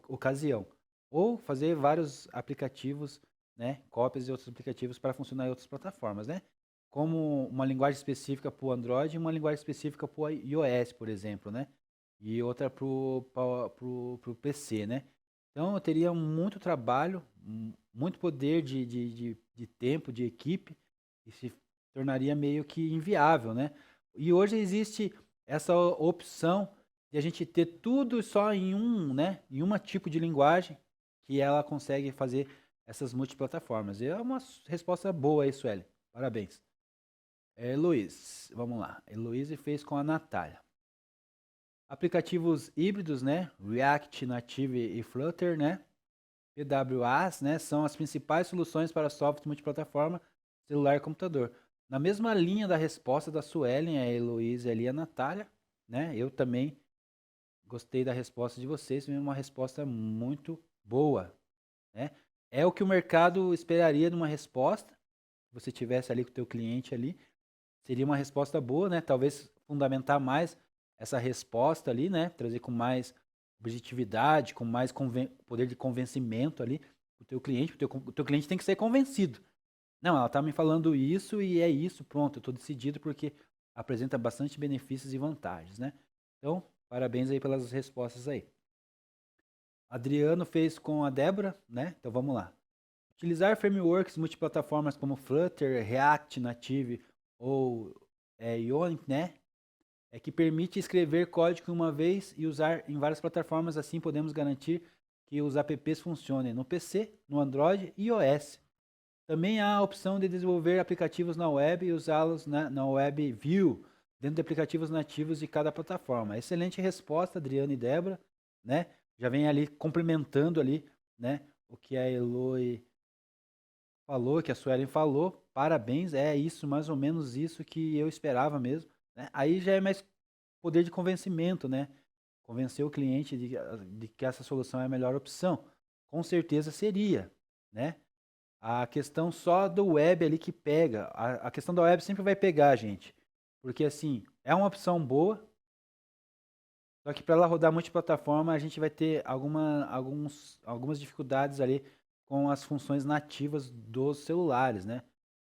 ocasião. Ou fazer vários aplicativos, né? Cópias de outros aplicativos para funcionar em outras plataformas, né? Como uma linguagem específica para o Android e uma linguagem específica para o iOS, por exemplo, né? E outra para o PC, né? Então eu teria muito trabalho, muito poder de tempo, de equipe, e se tornaria meio que inviável, né? E hoje existe essa opção de a gente ter tudo só em um, né? Em uma tipo de linguagem que ela consegue fazer essas multiplataformas. E é uma resposta boa aí, Sueli. Parabéns. Luiz, vamos lá. Heloísa fez com a Natália. Aplicativos híbridos, né? React Native e Flutter, né? PWAs, né? São as principais soluções para software multiplataforma, celular e computador. Na mesma linha da resposta da Suelen, a Heloísa ali e a Natália, né? Eu também gostei da resposta de vocês, uma resposta muito boa, né? É o que o mercado esperaria numa resposta. Se você tivesse ali com o teu cliente ali, seria uma resposta boa, né? Talvez fundamentar mais essa resposta ali, né? Trazer com mais objetividade, com mais poder de convencimento ali o teu cliente. O teu cliente tem que ser convencido. Não, ela tá me falando isso e é isso, pronto, eu tô decidido porque apresenta bastante benefícios e vantagens, né? Então, parabéns aí pelas respostas aí. Adriano fez com a Débora, né? Então vamos lá. Utilizar frameworks multiplataformas como Flutter, React Native ou Ionic, né? É que permite escrever código uma vez e usar em várias plataformas. Assim podemos garantir que os apps funcionem no PC, no Android e iOS. Também há a opção de desenvolver aplicativos na web e usá-los na web view, dentro de aplicativos nativos de cada plataforma. Excelente resposta, Adriana e Débora, né? Já vem ali complementando ali, né? O que a Eloy falou, que a Suelen falou. Parabéns, é isso, mais ou menos isso que eu esperava mesmo, né? Aí já é mais poder de convencimento, né? Convencer o cliente de que essa solução é a melhor opção. Com certeza seria, né? A questão só do web ali que pega. A questão da web sempre vai pegar, gente. Porque assim, é uma opção boa, só que para ela rodar multiplataforma, a gente vai ter algumas dificuldades ali com as funções nativas dos celulares, né?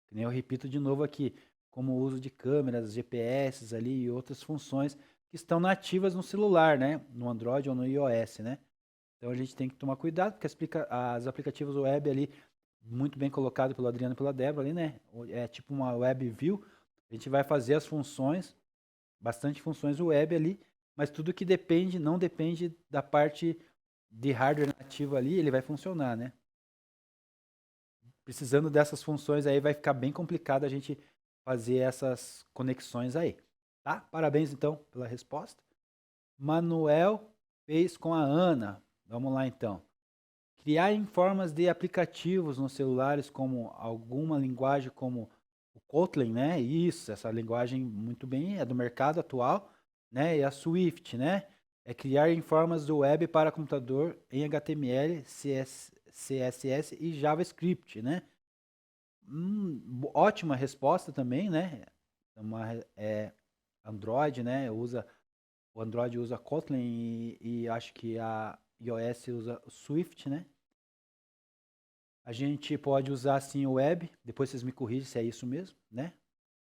Que nem eu repito de novo aqui, como o uso de câmeras, GPS ali e outras funções que estão nativas no celular, né? No Android ou no iOS, né? Então a gente tem que tomar cuidado, porque as aplicativos web ali, muito bem colocado pelo Adriano e pela Débora ali, né? É tipo uma web view. A gente vai fazer as funções, bastante funções web ali, mas tudo que depende, não depende da parte de hardware nativo ali, ele vai funcionar, né? Precisando dessas funções aí, vai ficar bem complicado a gente fazer essas conexões aí, tá? Parabéns então pela resposta. Manuel fez com a Ana. Vamos lá então. Criar em formas de aplicativos nos celulares como alguma linguagem como o Kotlin, né? Isso, essa linguagem muito bem é do mercado atual, né? E a Swift, né? É criar em formas do web para computador em HTML, CSS e JavaScript, né? Ótima resposta também, né? Android, né? O Android usa Kotlin e acho que a iOS usa o Swift, né? A gente pode usar sim o web, depois vocês me corrigem se é isso mesmo, né?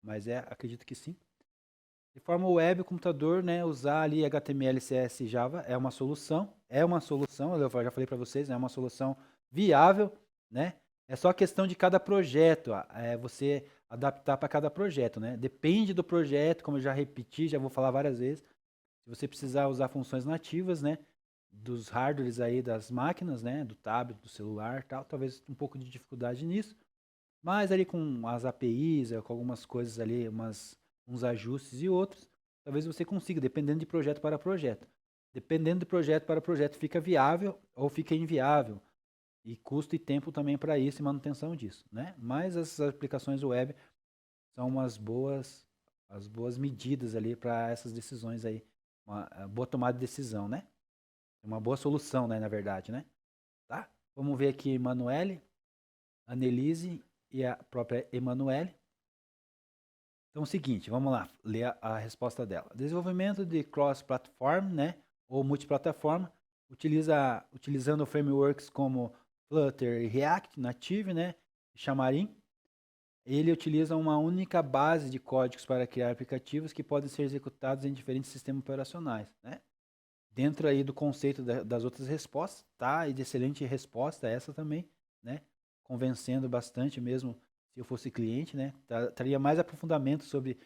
Mas acredito que sim. De forma web, o computador, né, usar ali HTML, CSS e Java é uma solução, eu já falei para vocês, é uma solução viável, né? É só questão de cada projeto, você adaptar para cada projeto, né? Depende do projeto, como eu já repeti, já vou falar várias vezes. Se você precisar usar funções nativas, né, dos hardwares aí das máquinas, né, do tablet, do celular, tal, talvez um pouco de dificuldade nisso, mas ali com as APIs, com algumas coisas ali, uns ajustes e outros, talvez você consiga, dependendo de projeto para projeto. Dependendo de projeto para projeto, fica viável ou fica inviável. E custo e tempo também para isso e manutenção disso, né? Mas essas aplicações web são as boas medidas ali para essas decisões aí, uma boa tomada de decisão, né? Uma boa solução, né, na verdade, né? Tá? Vamos ver aqui Emanuele, Annelise e a própria Emanuele. Então, é o seguinte, vamos lá, ler a resposta dela. Desenvolvimento de cross-platform, né, ou multiplataforma, utilizando frameworks como Flutter e React Native, né, Xamarin. Ele utiliza uma única base de códigos para criar aplicativos que podem ser executados em diferentes sistemas operacionais, né? Dentro aí do conceito das outras respostas, tá? E de excelente resposta essa também, né? Convencendo bastante mesmo se eu fosse cliente, né? Traria mais aprofundamento sobre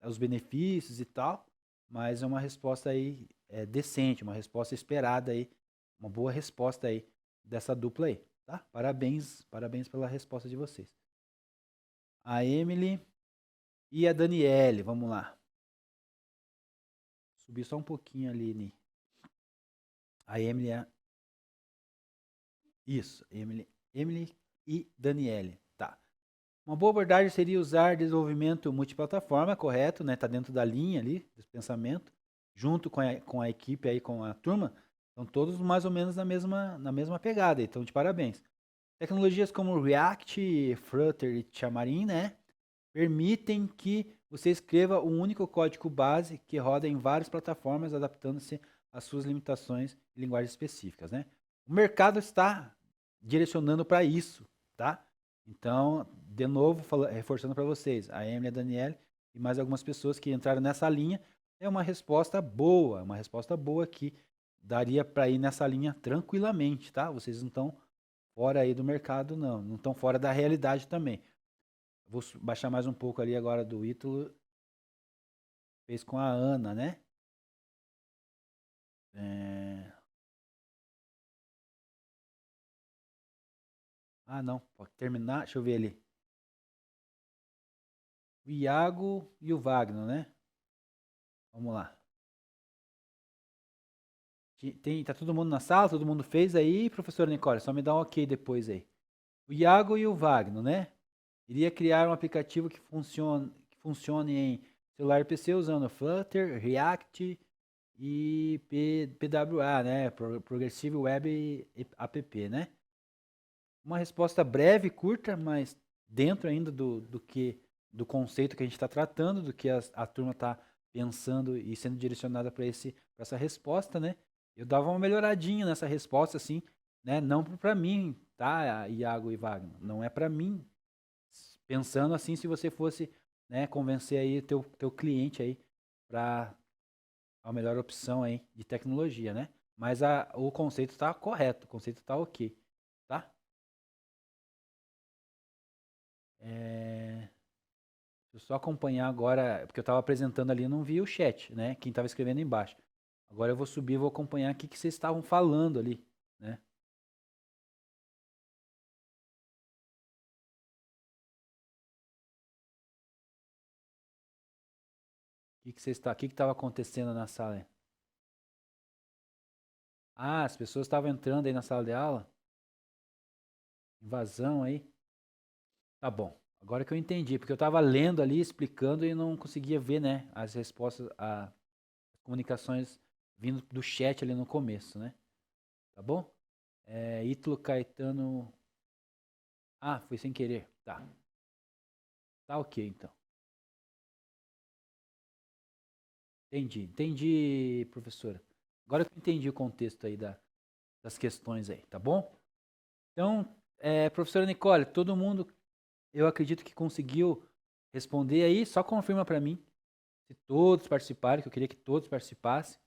os benefícios e tal, mas é uma resposta aí decente, uma resposta esperada aí, uma boa resposta aí dessa dupla aí, tá? Parabéns, parabéns pela resposta de vocês. A Emily e a Daniele, vamos lá. Subir só um pouquinho ali, Ni. A Emily é... Isso, Emily e Daniele, tá. Uma boa abordagem seria usar desenvolvimento multiplataforma, correto, né? Tá dentro da linha ali, do pensamento, junto com a equipe aí, com a turma, estão todos mais ou menos na mesma pegada, então de parabéns. Tecnologias como React, Flutter e Xamarin, né? Permitem que você escreva um único código base que roda em várias plataformas, adaptando-se às suas limitações e linguagens específicas, né? O mercado está direcionando para isso, tá? Então, de novo, reforçando para vocês, a Emily, a Danielle e mais algumas pessoas que entraram nessa linha, é uma resposta boa que daria para ir nessa linha tranquilamente, tá? Vocês não estão fora aí do mercado, não estão fora da realidade também. Vou baixar mais um pouco ali agora do Ítalo. Fez com a Ana, né? Ah, não. Pode terminar. Deixa eu ver ali. O Iago e o Wagner, né? Vamos lá. Tá todo mundo na sala? Todo mundo fez aí, professora Nicole? Só me dá um ok depois aí. O Iago e o Wagner, né? Iria criar um aplicativo que funcione em celular e PC usando Flutter, React e PWA, né? Progressive Web App, né? Uma resposta breve, curta, mas dentro ainda do conceito que a gente está tratando, do que a turma está pensando e sendo direcionada para essa resposta, né? Eu dava uma melhoradinha nessa resposta, assim, né? Não para mim, tá, Iago e Wagner? Não é para mim. Pensando assim, se você fosse, né, convencer aí teu cliente aí para a melhor opção aí de tecnologia, né? Mas o conceito está correto, o conceito está ok, tá? Deixa eu só acompanhar agora, porque eu estava apresentando ali e não vi o chat, né? Quem estava escrevendo embaixo. Agora eu vou subir e vou acompanhar o que vocês estavam falando ali, né? O que estava acontecendo na sala? Ah, as pessoas estavam entrando aí na sala de aula? Invasão aí? Tá bom. Agora que eu entendi, porque eu estava lendo ali, explicando e não conseguia ver, né, as respostas, as comunicações vindo do chat ali no começo, né? Tá bom? Ítalo Caetano. Ah, foi sem querer. Tá. Tá ok, então. Entendi, professora. Agora que eu entendi o contexto aí das questões aí, tá bom? Então, professora Nicole, todo mundo, eu acredito que conseguiu responder aí. Só confirma para mim se todos participaram, que eu queria que todos participassem.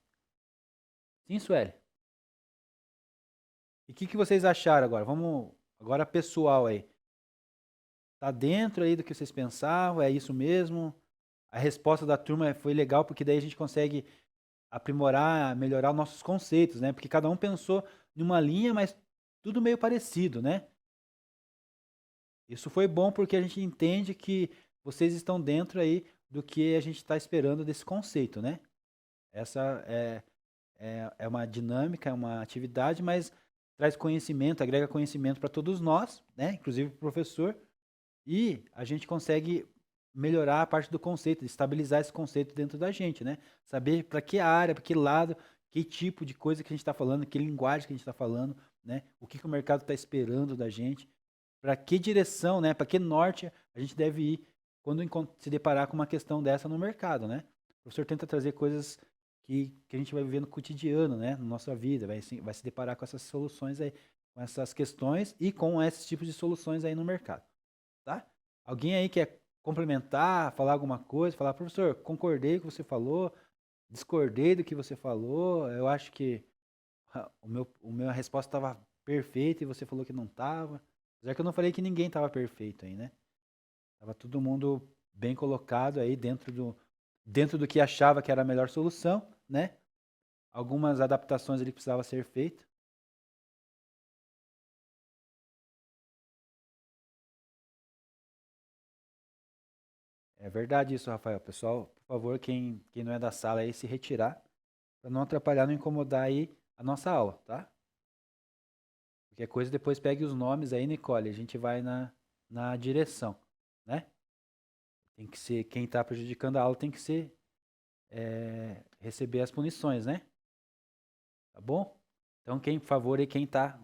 Sim, Sueli. E o que vocês acharam agora? Vamos agora pessoal aí. Tá dentro aí do que vocês pensavam? É isso mesmo? A resposta da turma foi legal porque daí a gente consegue aprimorar, melhorar os nossos conceitos, né? Porque cada um pensou numa linha, mas tudo meio parecido, né? Isso foi bom porque a gente entende que vocês estão dentro aí do que a gente está esperando desse conceito, né? Essa é uma dinâmica, é uma atividade, mas traz conhecimento, agrega conhecimento para todos nós, né? Inclusive para o professor, e a gente consegue melhorar a parte do conceito, estabilizar esse conceito dentro da gente, né? Saber para que área, para que lado, que tipo de coisa que a gente está falando, que linguagem que a gente está falando, né? O que o mercado está esperando da gente, para que direção, né? Para que norte a gente deve ir quando se deparar com uma questão dessa no mercado, né? O professor tenta trazer coisas que a gente vai viver no cotidiano, né? Na nossa vida, vai se deparar com essas soluções aí, com essas questões e com esses tipos de soluções aí no mercado, tá? Alguém aí quer complementar, falar alguma coisa, falar, professor, concordei com o que você falou, discordei do que você falou, eu acho que o meu resposta estava perfeita e você falou que não estava. Já que eu não falei que ninguém estava perfeito aí, né? Tava todo mundo bem colocado aí dentro do que achava que era a melhor solução, né? Algumas adaptações ele precisava ser feito. É verdade isso, Rafael. Pessoal, por favor, quem não é da sala aí, se retirar, para não atrapalhar, não incomodar aí a nossa aula, tá? Qualquer coisa, depois pegue os nomes aí, Nicole, a gente vai na direção, né? Tem que ser, quem está prejudicando a aula tem que ser, receber as punições, né? Tá bom? Então, por favor, aí, quem está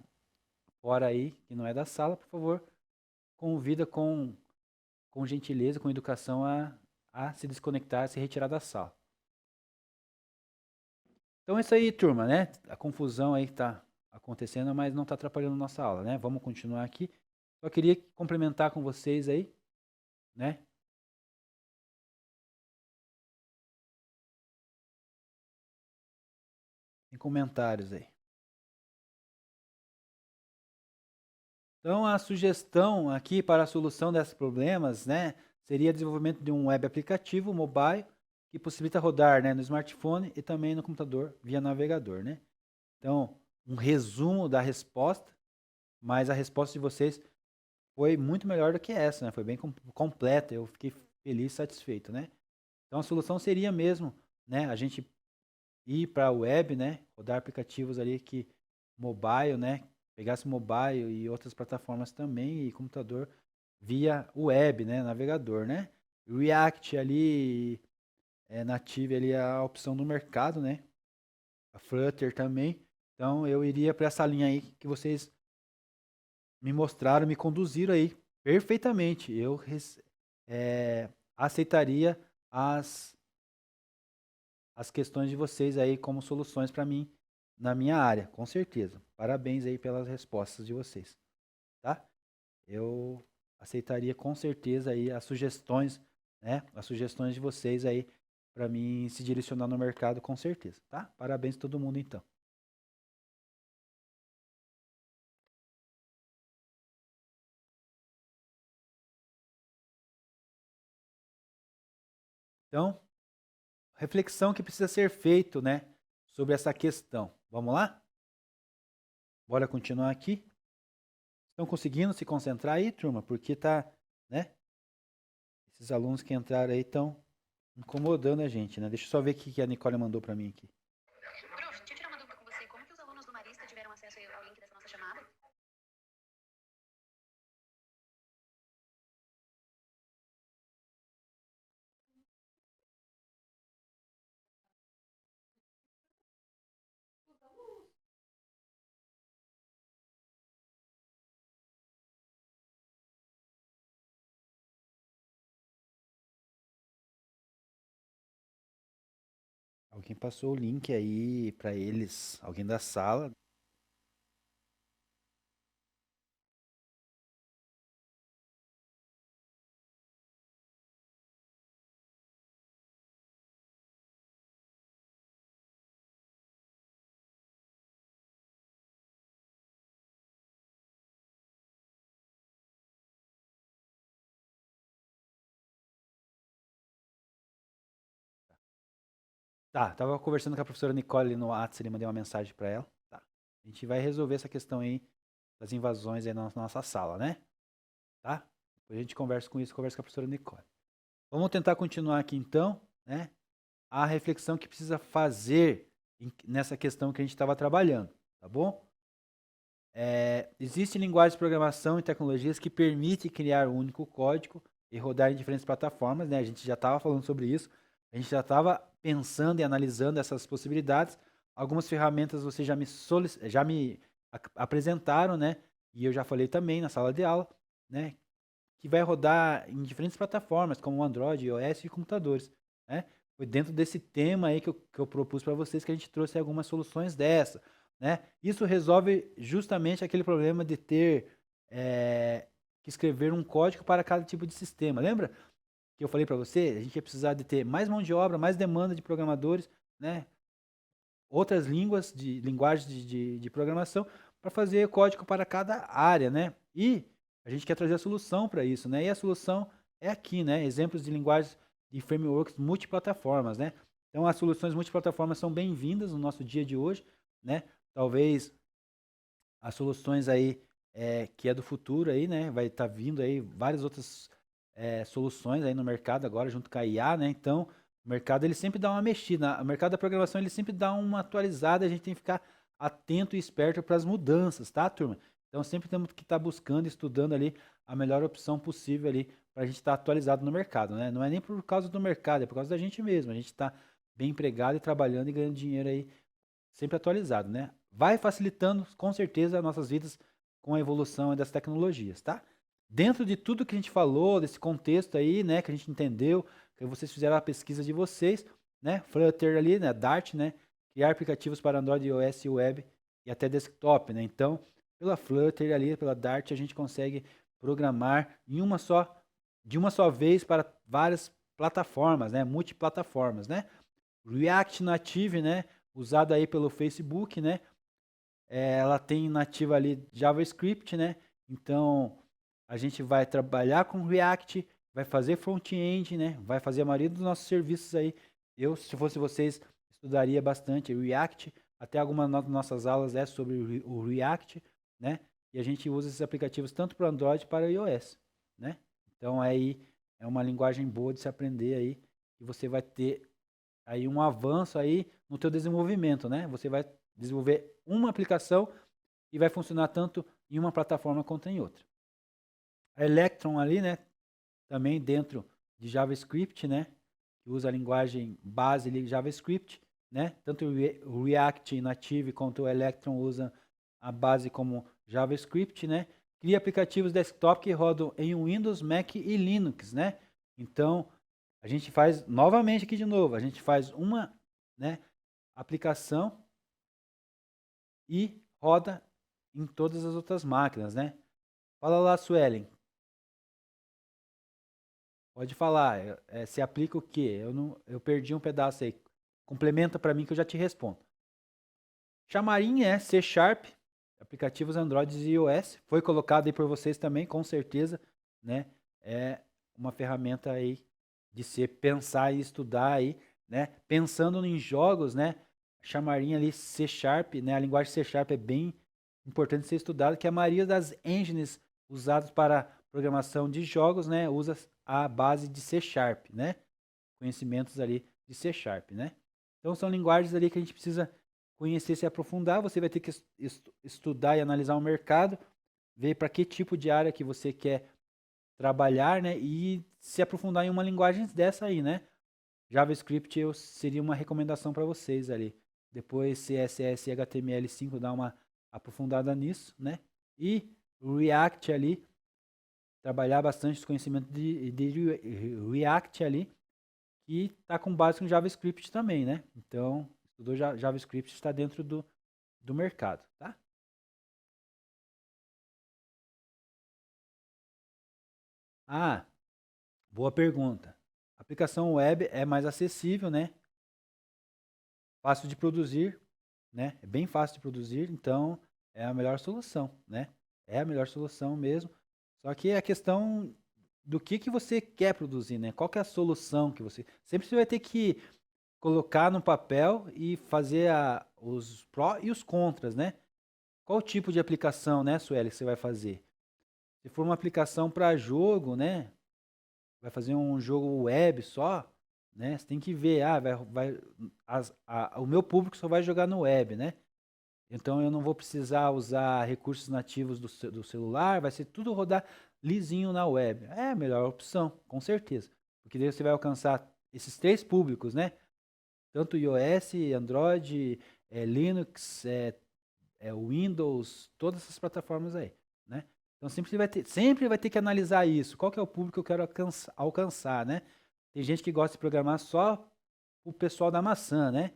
fora aí, que não é da sala, por favor, convida com gentileza, com educação a se desconectar, a se retirar da sala. Então é isso aí, turma, né? A confusão aí que está acontecendo, mas não está atrapalhando nossa aula, né? Vamos continuar aqui. Só queria complementar com vocês aí, né? Em comentários aí. Então, a sugestão aqui para a solução desses problemas, né, seria desenvolvimento de um web aplicativo mobile que possibilita rodar, né, no smartphone e também no computador via navegador, né? Então, um resumo da resposta, mas a resposta de vocês foi muito melhor do que essa, né? Foi bem completa, eu fiquei feliz e satisfeito, né? Então, a solução seria mesmo, né, a gente ir para a web, né, rodar aplicativos ali que mobile, né, pegasse mobile e outras plataformas também e computador via web, né, navegador, né? React ali native ali a opção do mercado, né? A Flutter também. Então eu iria para essa linha aí que vocês me mostraram, me conduziram aí perfeitamente. Eu aceitaria as as questões de vocês aí como soluções para mim na minha área, com certeza. Parabéns aí pelas respostas de vocês, tá? Eu aceitaria com certeza aí as sugestões, né? As sugestões de vocês aí para mim se direcionar no mercado, com certeza, tá? Parabéns a todo mundo então. Então, reflexão que precisa ser feito, né, sobre essa questão. Vamos lá? Bora continuar aqui? Estão conseguindo se concentrar aí, turma? Porque tá, né? Esses alunos que entraram aí estão incomodando a gente, né? Deixa eu só ver o que a Nicole mandou para mim aqui.
Prof, deixa eu tirar uma dúvida com você. Como que os alunos do Marista tiveram acesso ao link dessa nossa chamada?
Alguém passou o link aí para eles, alguém da sala. Tá, tava conversando com a professora Nicole ali no WhatsApp, ele mandei uma mensagem para ela. Tá. A gente vai resolver essa questão aí das invasões aí na nossa sala, né? Tá? Depois a gente conversa com isso, conversa com a professora Nicole. Vamos tentar continuar aqui então, né? A reflexão que precisa fazer nessa questão que a gente estava trabalhando, tá bom? Existem linguagens de programação e tecnologias que permitem criar um único código e rodar em diferentes plataformas, né? A gente já estava falando sobre isso, a gente já estava pensando e analisando essas possibilidades. Algumas ferramentas vocês já me apresentaram, né? E eu já falei também na sala de aula, né? Que vai rodar em diferentes plataformas, como Android, iOS e computadores, né? Foi dentro desse tema aí que eu propus para vocês que a gente trouxe algumas soluções dessa, né? Isso resolve justamente aquele problema de ter que escrever um código para cada tipo de sistema. Lembra que eu falei para você? A gente ia precisar de ter mais mão de obra, mais demanda de programadores, né? Outras linguagens de programação para fazer código para cada área, né? E a gente quer trazer a solução para isso, né? E a solução é aqui, né? Exemplos de linguagens de frameworks multiplataformas, né? Então, as soluções multiplataformas são bem-vindas no nosso dia de hoje, né? Talvez as soluções aí que é do futuro aí, né? Vai estar vindo aí várias outras soluções aí no mercado agora, junto com a IA, né? Então, o mercado ele sempre dá uma mexida. O mercado da programação ele sempre dá uma atualizada, a gente tem que ficar atento e esperto para as mudanças, tá, turma? Então, sempre temos que estar buscando, estudando ali a melhor opção possível ali para a gente estar atualizado no mercado, né? Não é nem por causa do mercado, é por causa da gente mesmo. A gente está bem empregado e trabalhando e ganhando dinheiro aí, sempre atualizado, né? Vai facilitando, com certeza, as nossas vidas com a evolução das tecnologias, tá? Dentro de tudo que a gente falou, desse contexto aí, né, que a gente entendeu, que vocês fizeram a pesquisa de vocês, né, Flutter ali, né, Dart, né, criar aplicativos para Android, iOS, web e até desktop, né? Então, pela Flutter ali, pela Dart, a gente consegue programar de uma só vez para várias plataformas, né, multiplataformas, né? React Native, né, usado aí pelo Facebook, né? Ela tem nativa ali JavaScript, né? Então, a gente vai trabalhar com React, vai fazer front-end, né? Vai fazer a maioria dos nossos serviços aí. Eu, se fosse vocês, estudaria bastante React. Até algumas das nossas aulas é sobre o React, né? E a gente usa esses aplicativos tanto para Android para iOS, né? Então aí é uma linguagem boa de se aprender aí e você vai ter aí um avanço aí no teu desenvolvimento, né? Você vai desenvolver uma aplicação e vai funcionar tanto em uma plataforma quanto em outra. A Electron ali, né? Também dentro de JavaScript, né? Que usa a linguagem base de JavaScript, né? Tanto o React Native quanto o Electron usa a base como JavaScript, né? Cria aplicativos desktop que rodam em Windows, Mac e Linux, né? Então, a gente faz novamente aqui de novo, a gente faz uma, né, aplicação e roda em todas as outras máquinas, né? Fala lá, Suelen. Pode falar. Se aplica o quê? Eu perdi um pedaço aí. Complementa para mim que eu já te respondo. Xamarin é C Sharp, aplicativos Android e iOS. Foi colocado aí por vocês também, com certeza, né? É uma ferramenta aí de se pensar e estudar aí, né? Pensando em jogos, né? Xamarin ali C Sharp, né? A linguagem C Sharp é bem importante ser estudada, que a maioria das engines usadas para programação de jogos, né, usa a base de C Sharp, né? Conhecimentos ali de C Sharp, né? Então são linguagens ali que a gente precisa conhecer, se aprofundar. Você vai ter que estudar e analisar o mercado, ver para que tipo de área que você quer trabalhar, né? E se aprofundar em uma linguagem dessa aí, né? JavaScript seria uma recomendação para vocês ali. Depois CSS e HTML5 dá uma aprofundada nisso, né? E React ali, trabalhar bastante os conhecimentos de React ali, que está com base em JavaScript também, né? Então, estudou JavaScript, está dentro do mercado, tá? Ah, boa pergunta. A aplicação web é mais acessível, né? Fácil de produzir, né? É bem fácil de produzir, então é a melhor solução, né? É a melhor solução mesmo. Só que é a questão do que você quer produzir, né? Qual que é a solução que você... Sempre você vai ter que colocar no papel e fazer os prós e os contras, né? Qual tipo de aplicação, né, Sueli, que você vai fazer? Se for uma aplicação para jogo, né? Vai fazer um jogo web só, né? Você tem que ver, o meu público só vai jogar no web, né? Então eu não vou precisar usar recursos nativos do celular, vai ser tudo rodar lisinho na web. É a melhor opção, com certeza. Porque daí você vai alcançar esses três públicos, né? Tanto iOS, Android, Linux, Windows, todas essas plataformas aí, né? Então sempre vai ter que analisar isso. Qual que é o público que eu quero alcançar, né? Tem gente que gosta de programar só o pessoal da maçã, né?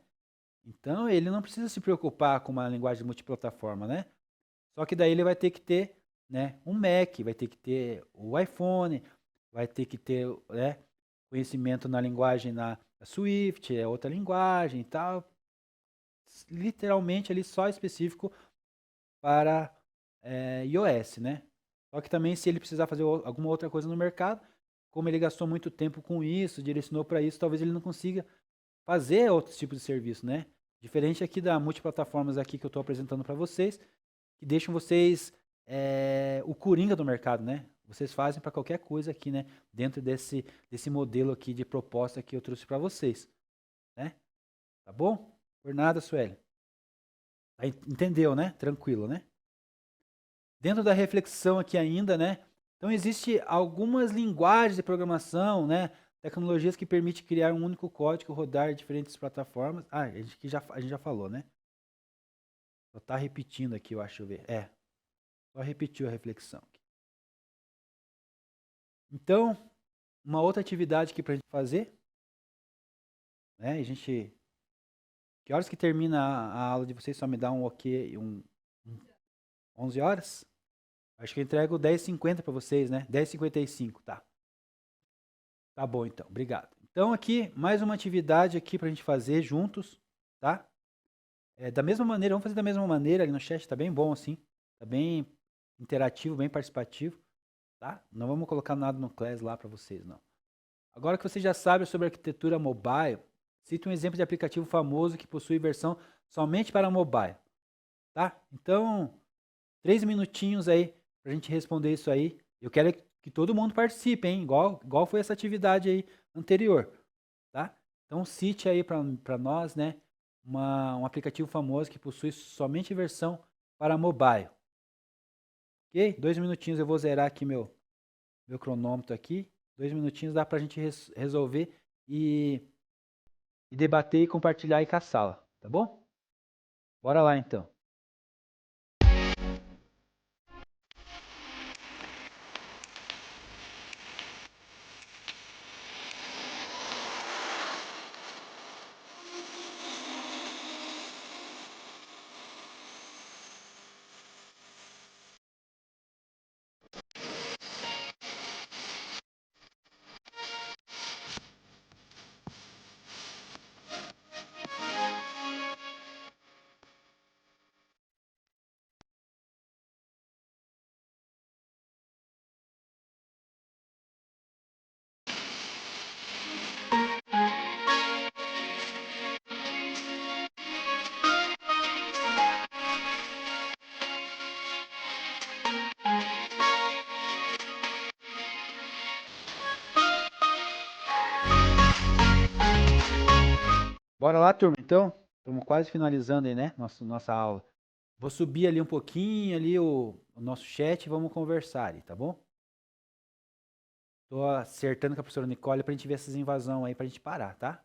Então ele não precisa se preocupar com uma linguagem multiplataforma, né? Só que daí ele vai ter que ter, né, um Mac, vai ter que ter o iPhone, vai ter que ter, né, conhecimento na linguagem na Swift, é outra linguagem e tal. Literalmente ali só específico para iOS, né? Só que também se ele precisar fazer alguma outra coisa no mercado, como ele gastou muito tempo com isso, direcionou para isso, talvez ele não consiga fazer outros tipos de serviço, né? Diferente aqui da multiplataformas aqui que eu estou apresentando para vocês, que deixam vocês o coringa do mercado, né? vocês fazem para qualquer coisa aqui, né? Dentro desse modelo aqui de proposta que eu trouxe para vocês, né? Tá bom? Por nada, Sueli. Aí, entendeu, né? Tranquilo, né? Dentro da reflexão aqui ainda, né? Então, existe algumas linguagens de programação, né? Tecnologias que permitem criar um único código, rodar em diferentes plataformas. Ah, a gente já falou, né? Só tá repetindo aqui, eu acho. Só repetiu a reflexão. Então, uma outra atividade aqui pra gente fazer, né? Que horas que termina a aula de vocês? Só me dá um ok, 11 horas? Acho que eu entrego 10h50 para vocês, né? 10h55, tá. Tá bom, então. Obrigado. Então, aqui, mais uma atividade aqui pra gente fazer juntos, tá? Da mesma maneira, vamos fazer da mesma maneira ali no chat, tá bem bom assim. Tá bem interativo, bem participativo, tá? Não vamos colocar nada no Class lá para vocês, não. Agora que você já sabe sobre arquitetura mobile, cite um exemplo de aplicativo famoso que possui versão somente para mobile, tá? Então, 3 minutinhos aí pra gente responder isso aí. Eu quero que todo mundo participe, hein? Igual foi essa atividade aí anterior, tá? Então, cite aí para nós, né, um aplicativo famoso que possui somente versão para mobile. Ok? 2 minutinhos, eu vou zerar aqui meu cronômetro aqui. 2 minutinhos dá pra gente resolver e debater e compartilhar aí com a sala, tá bom? Bora lá então. Bora lá, turma, então? Estamos quase finalizando aí, né? Nossa aula. Vou subir ali um pouquinho ali o nosso chat e vamos conversar aí, tá bom? Tô acertando com a professora Nicole pra gente ver essas invasões aí pra gente parar, tá?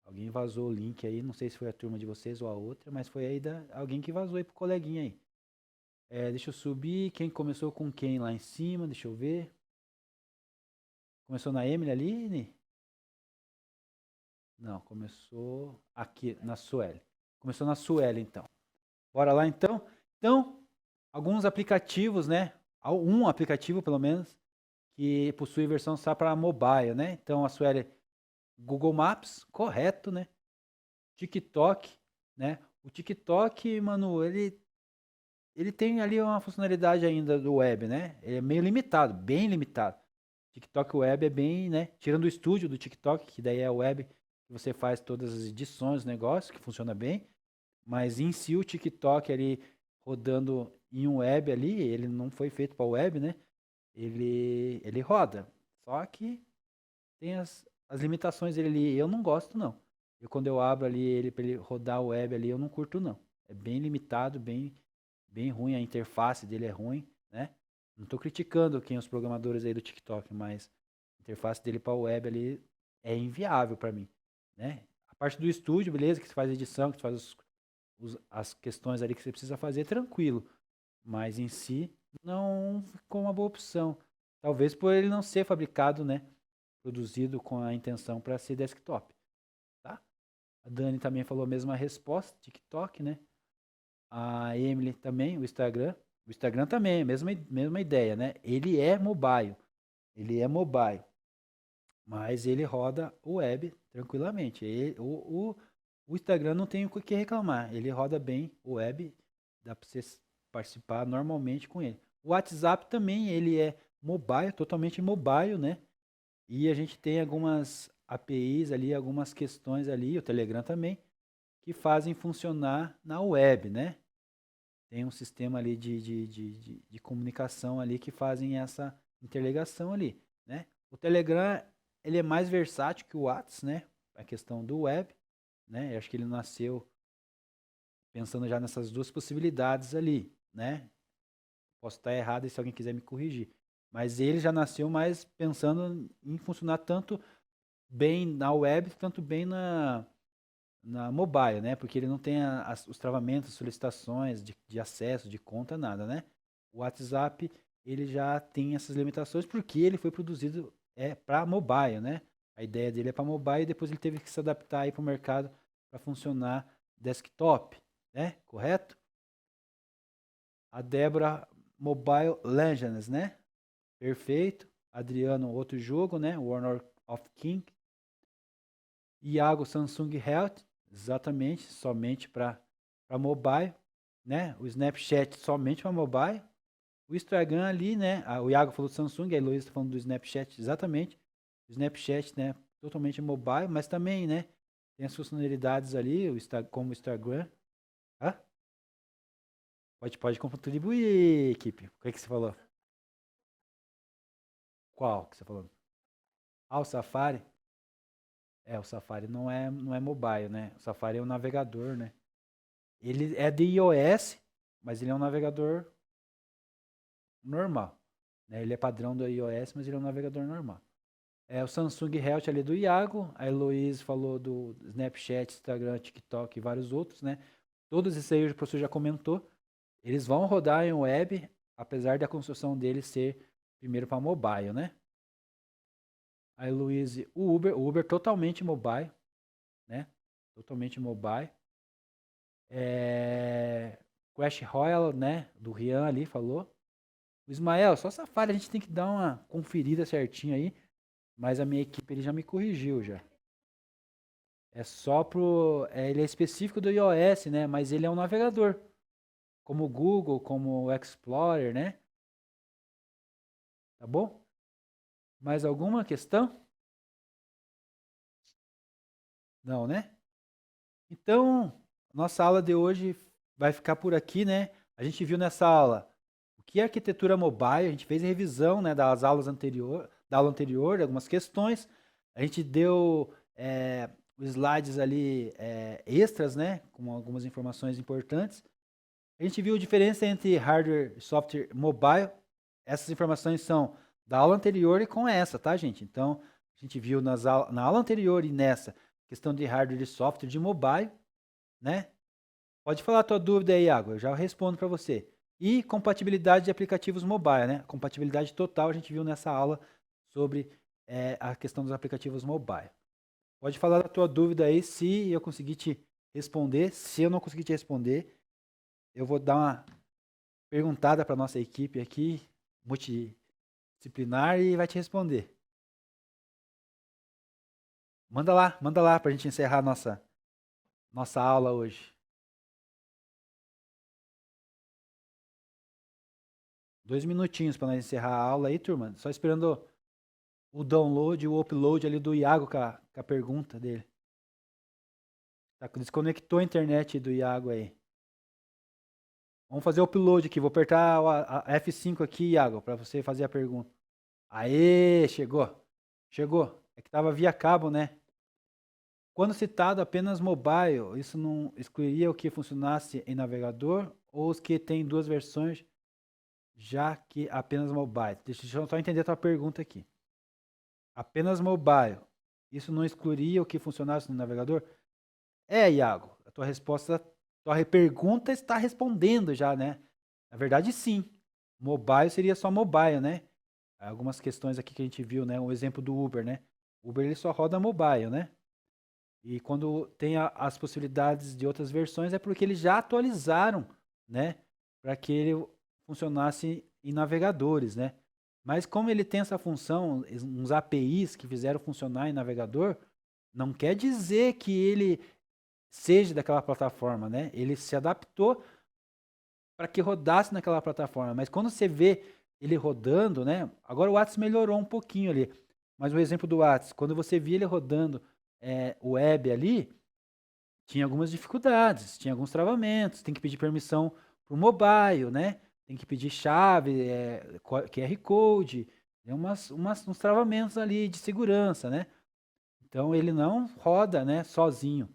Alguém vazou o link aí, não sei se foi a turma de vocês ou a outra, mas foi aí alguém que vazou aí pro coleguinha aí. Deixa eu subir, quem começou com quem lá em cima, deixa eu ver. Começou na Emily ali, Ni? Não, começou aqui na Sueli. Começou na Sueli, então. Bora lá, então? Então, alguns aplicativos, né? Um aplicativo, pelo menos, que possui versão só para mobile, né? Então, a Sueli, Google Maps, correto, né? TikTok, né? O TikTok, mano, ele tem ali uma funcionalidade ainda do web, né? Ele é meio limitado, bem limitado. TikTok Web é bem, né? Tirando o estúdio do TikTok, que daí é web, que você faz todas as edições do negócio, que funciona bem. Mas em si o TikTok ali rodando em um web ali, ele não foi feito para web, né? Ele roda. Só que tem as limitações dele ali. Eu não gosto, não. Quando eu abro ali ele para ele rodar o web ali, eu não curto, não. É bem limitado, bem ruim. A interface dele é ruim, né? Não estou criticando quem os programadores aí do TikTok, mas a interface dele para o web ali é inviável para mim, né? A parte do estúdio, beleza, que você faz edição, que você faz as questões ali que você precisa fazer, tranquilo. Mas em si, não ficou uma boa opção. Talvez por ele não ser fabricado, né? Produzido com a intenção para ser desktop, tá? A Dani também falou a mesma resposta, TikTok, né? A Emily também, o Instagram. O Instagram também, mesma ideia, né? Ele é mobile, mas ele roda o web tranquilamente. O Instagram não tem o que reclamar, ele roda bem o web, dá para você participar normalmente com ele. O WhatsApp também, ele é mobile, totalmente mobile, né? E a gente tem algumas APIs ali, algumas questões ali, o Telegram também, que fazem funcionar na web, né? Tem um sistema ali de comunicação ali que fazem interligação ali, né? O Telegram, ele é mais versátil que o WhatsApp, né? A questão do web, né? Eu acho que ele nasceu pensando já nessas duas possibilidades ali, né? Posso estar errado e se alguém quiser me corrigir. Mas ele já nasceu mais pensando em funcionar tanto bem na web, tanto bem na mobile, né? Porque ele não tem os travamentos, solicitações de acesso, de conta, nada, né? O WhatsApp, ele já tem essas limitações porque ele foi produzido para mobile, né? A ideia dele é para mobile e depois ele teve que se adaptar aí para o mercado para funcionar desktop, né? Correto? A Débora Mobile Legends, né? Perfeito. Adriano, outro jogo, né? Warner of King. Iago, Samsung Health, exatamente, somente para mobile, né? O Snapchat somente para mobile. O Instagram ali, né? O Iago falou do Samsung, a Heloísa está falando do Snapchat, exatamente. O Snapchat, né? Totalmente mobile, mas também, né? Tem as funcionalidades ali, como o Instagram. Hã? Pode contribuir, equipe. O que, que você falou? Qual que você falou? Ah, o Safari? O Safari não é mobile, né? O Safari é um navegador, né? Ele é de iOS, mas ele é um navegador normal, né? Ele é padrão do iOS, mas ele é um navegador normal. O Samsung Health ali do Iago, a Heloise falou do Snapchat, Instagram, TikTok e vários outros, né? Todos esses aí o professor já comentou. Eles vão rodar em web, apesar da construção deles ser primeiro para mobile, né? A Heloise, o Uber totalmente mobile, né? Totalmente mobile. Crash Royale, né? Do Rian ali falou. O Ismael, só Safari, a gente tem que dar uma conferida certinho aí. Mas a minha equipe ele já me corrigiu já. É só pro. Ele é específico do iOS, né? Mas ele é um navegador. Como o Google, como o Explorer, né? Tá bom? Mais alguma questão? Não, né? Então, nossa aula de hoje vai ficar por aqui, né? A gente viu nessa aula o que é arquitetura mobile, a gente fez a revisão, né, das aulas da aula anterior, de algumas questões. A gente deu os slides ali extras, né, com algumas informações importantes. A gente viu a diferença entre hardware e software mobile. Essas informações são da aula anterior e com essa, tá, gente? Então, a gente viu na aula anterior e nessa questão de hardware e software de mobile, né? Pode falar a tua dúvida aí, Iago, eu já respondo para você. E compatibilidade de aplicativos mobile, né? Compatibilidade total a gente viu nessa aula sobre a questão dos aplicativos mobile. Pode falar a tua dúvida aí, se eu conseguir te responder. Se eu não conseguir te responder, eu vou dar uma perguntada para nossa equipe aqui, multidisciplinar, e vai te responder. Manda lá para a gente encerrar nossa aula hoje. 2 minutinhos para nós encerrar a aula aí, turma. Só esperando o download, o upload ali do Iago com a pergunta dele. Desconectou a internet do Iago aí. Vamos fazer o upload aqui. Vou apertar a F5 aqui, Iago, para você fazer a pergunta. Aê, chegou. Chegou. É que estava via cabo, né? Quando citado apenas mobile, isso não excluiria o que funcionasse em navegador ou os que têm duas versões, já que apenas mobile? Deixa eu só entender a tua pergunta aqui. Apenas mobile, isso não excluiria o que funcionasse no navegador? Iago, a tua resposta, tua pergunta está respondendo já, né? Na verdade, sim. Mobile seria só mobile, né? Algumas questões aqui que a gente viu, né? Um exemplo do Uber, né? Uber ele só roda mobile, né? E quando tem as possibilidades de outras versões é porque eles já atualizaram, né? Para que ele funcionasse em navegadores, né? Mas como ele tem essa função, uns APIs que fizeram funcionar em navegador, não quer dizer que ele seja daquela plataforma, né? Ele se adaptou para que rodasse naquela plataforma. Mas quando você vê ele rodando, né? Agora o WhatsApp melhorou um pouquinho ali. Mas o exemplo do WhatsApp, quando você via ele rodando o web ali, tinha algumas dificuldades, tinha alguns travamentos, tem que pedir permissão para o mobile, né? Tem que pedir chave, QR Code, Tem uns travamentos ali de segurança, né? Então ele não roda, né, sozinho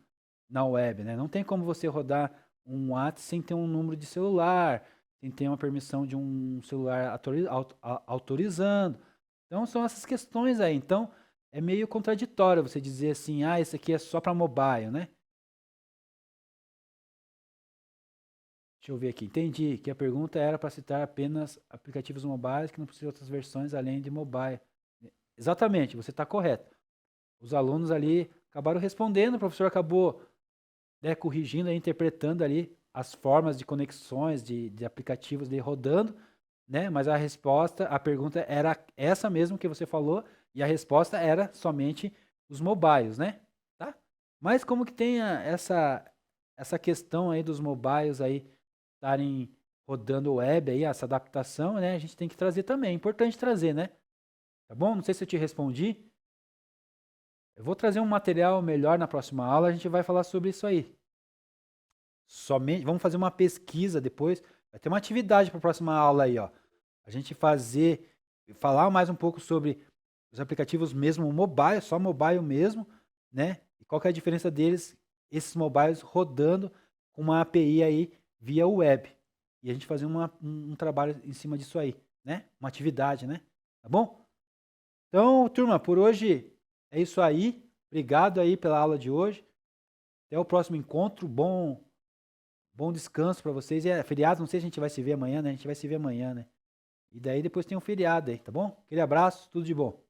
na web, né? Não tem como você rodar um WhatsApp sem ter um número de celular, sem ter uma permissão de um celular autorizando. Então são essas questões aí. Então é meio contraditório você dizer assim, ah, esse aqui é só para mobile, né? Deixa eu ver aqui. Entendi que a pergunta era para citar apenas aplicativos mobiles que não precisam de outras versões além de mobile. Exatamente, você está correto. Os alunos ali acabaram respondendo, o professor acabou, né, corrigindo, interpretando ali as formas de conexões de aplicativos de rodando, né? Mas a resposta, a pergunta era essa mesmo que você falou e a resposta era somente os mobiles, né? Tá? Mas como que tem essa questão aí dos mobiles aí estarem rodando web aí, essa adaptação, né? A gente tem que trazer também, é importante trazer, né? Tá bom? Não sei se eu te respondi. Eu vou trazer um material melhor na próxima aula, a gente vai falar sobre isso aí. Somente, vamos fazer uma pesquisa depois, vai ter uma atividade para a próxima aula aí, ó. A gente falar mais um pouco sobre os aplicativos mesmo mobile, só mobile mesmo, né? E qual que é a diferença deles, esses mobiles rodando com uma API aí via web. E a gente fazer um trabalho em cima disso aí, né? Uma atividade, né? Tá bom? Então, turma, por hoje é isso aí. Obrigado aí pela aula de hoje. Até o próximo encontro. Bom descanso para vocês. É feriado, não sei se a gente vai se ver amanhã, né? A gente vai se ver amanhã, né? E daí depois tem um feriado aí, tá bom? Aquele abraço, tudo de bom.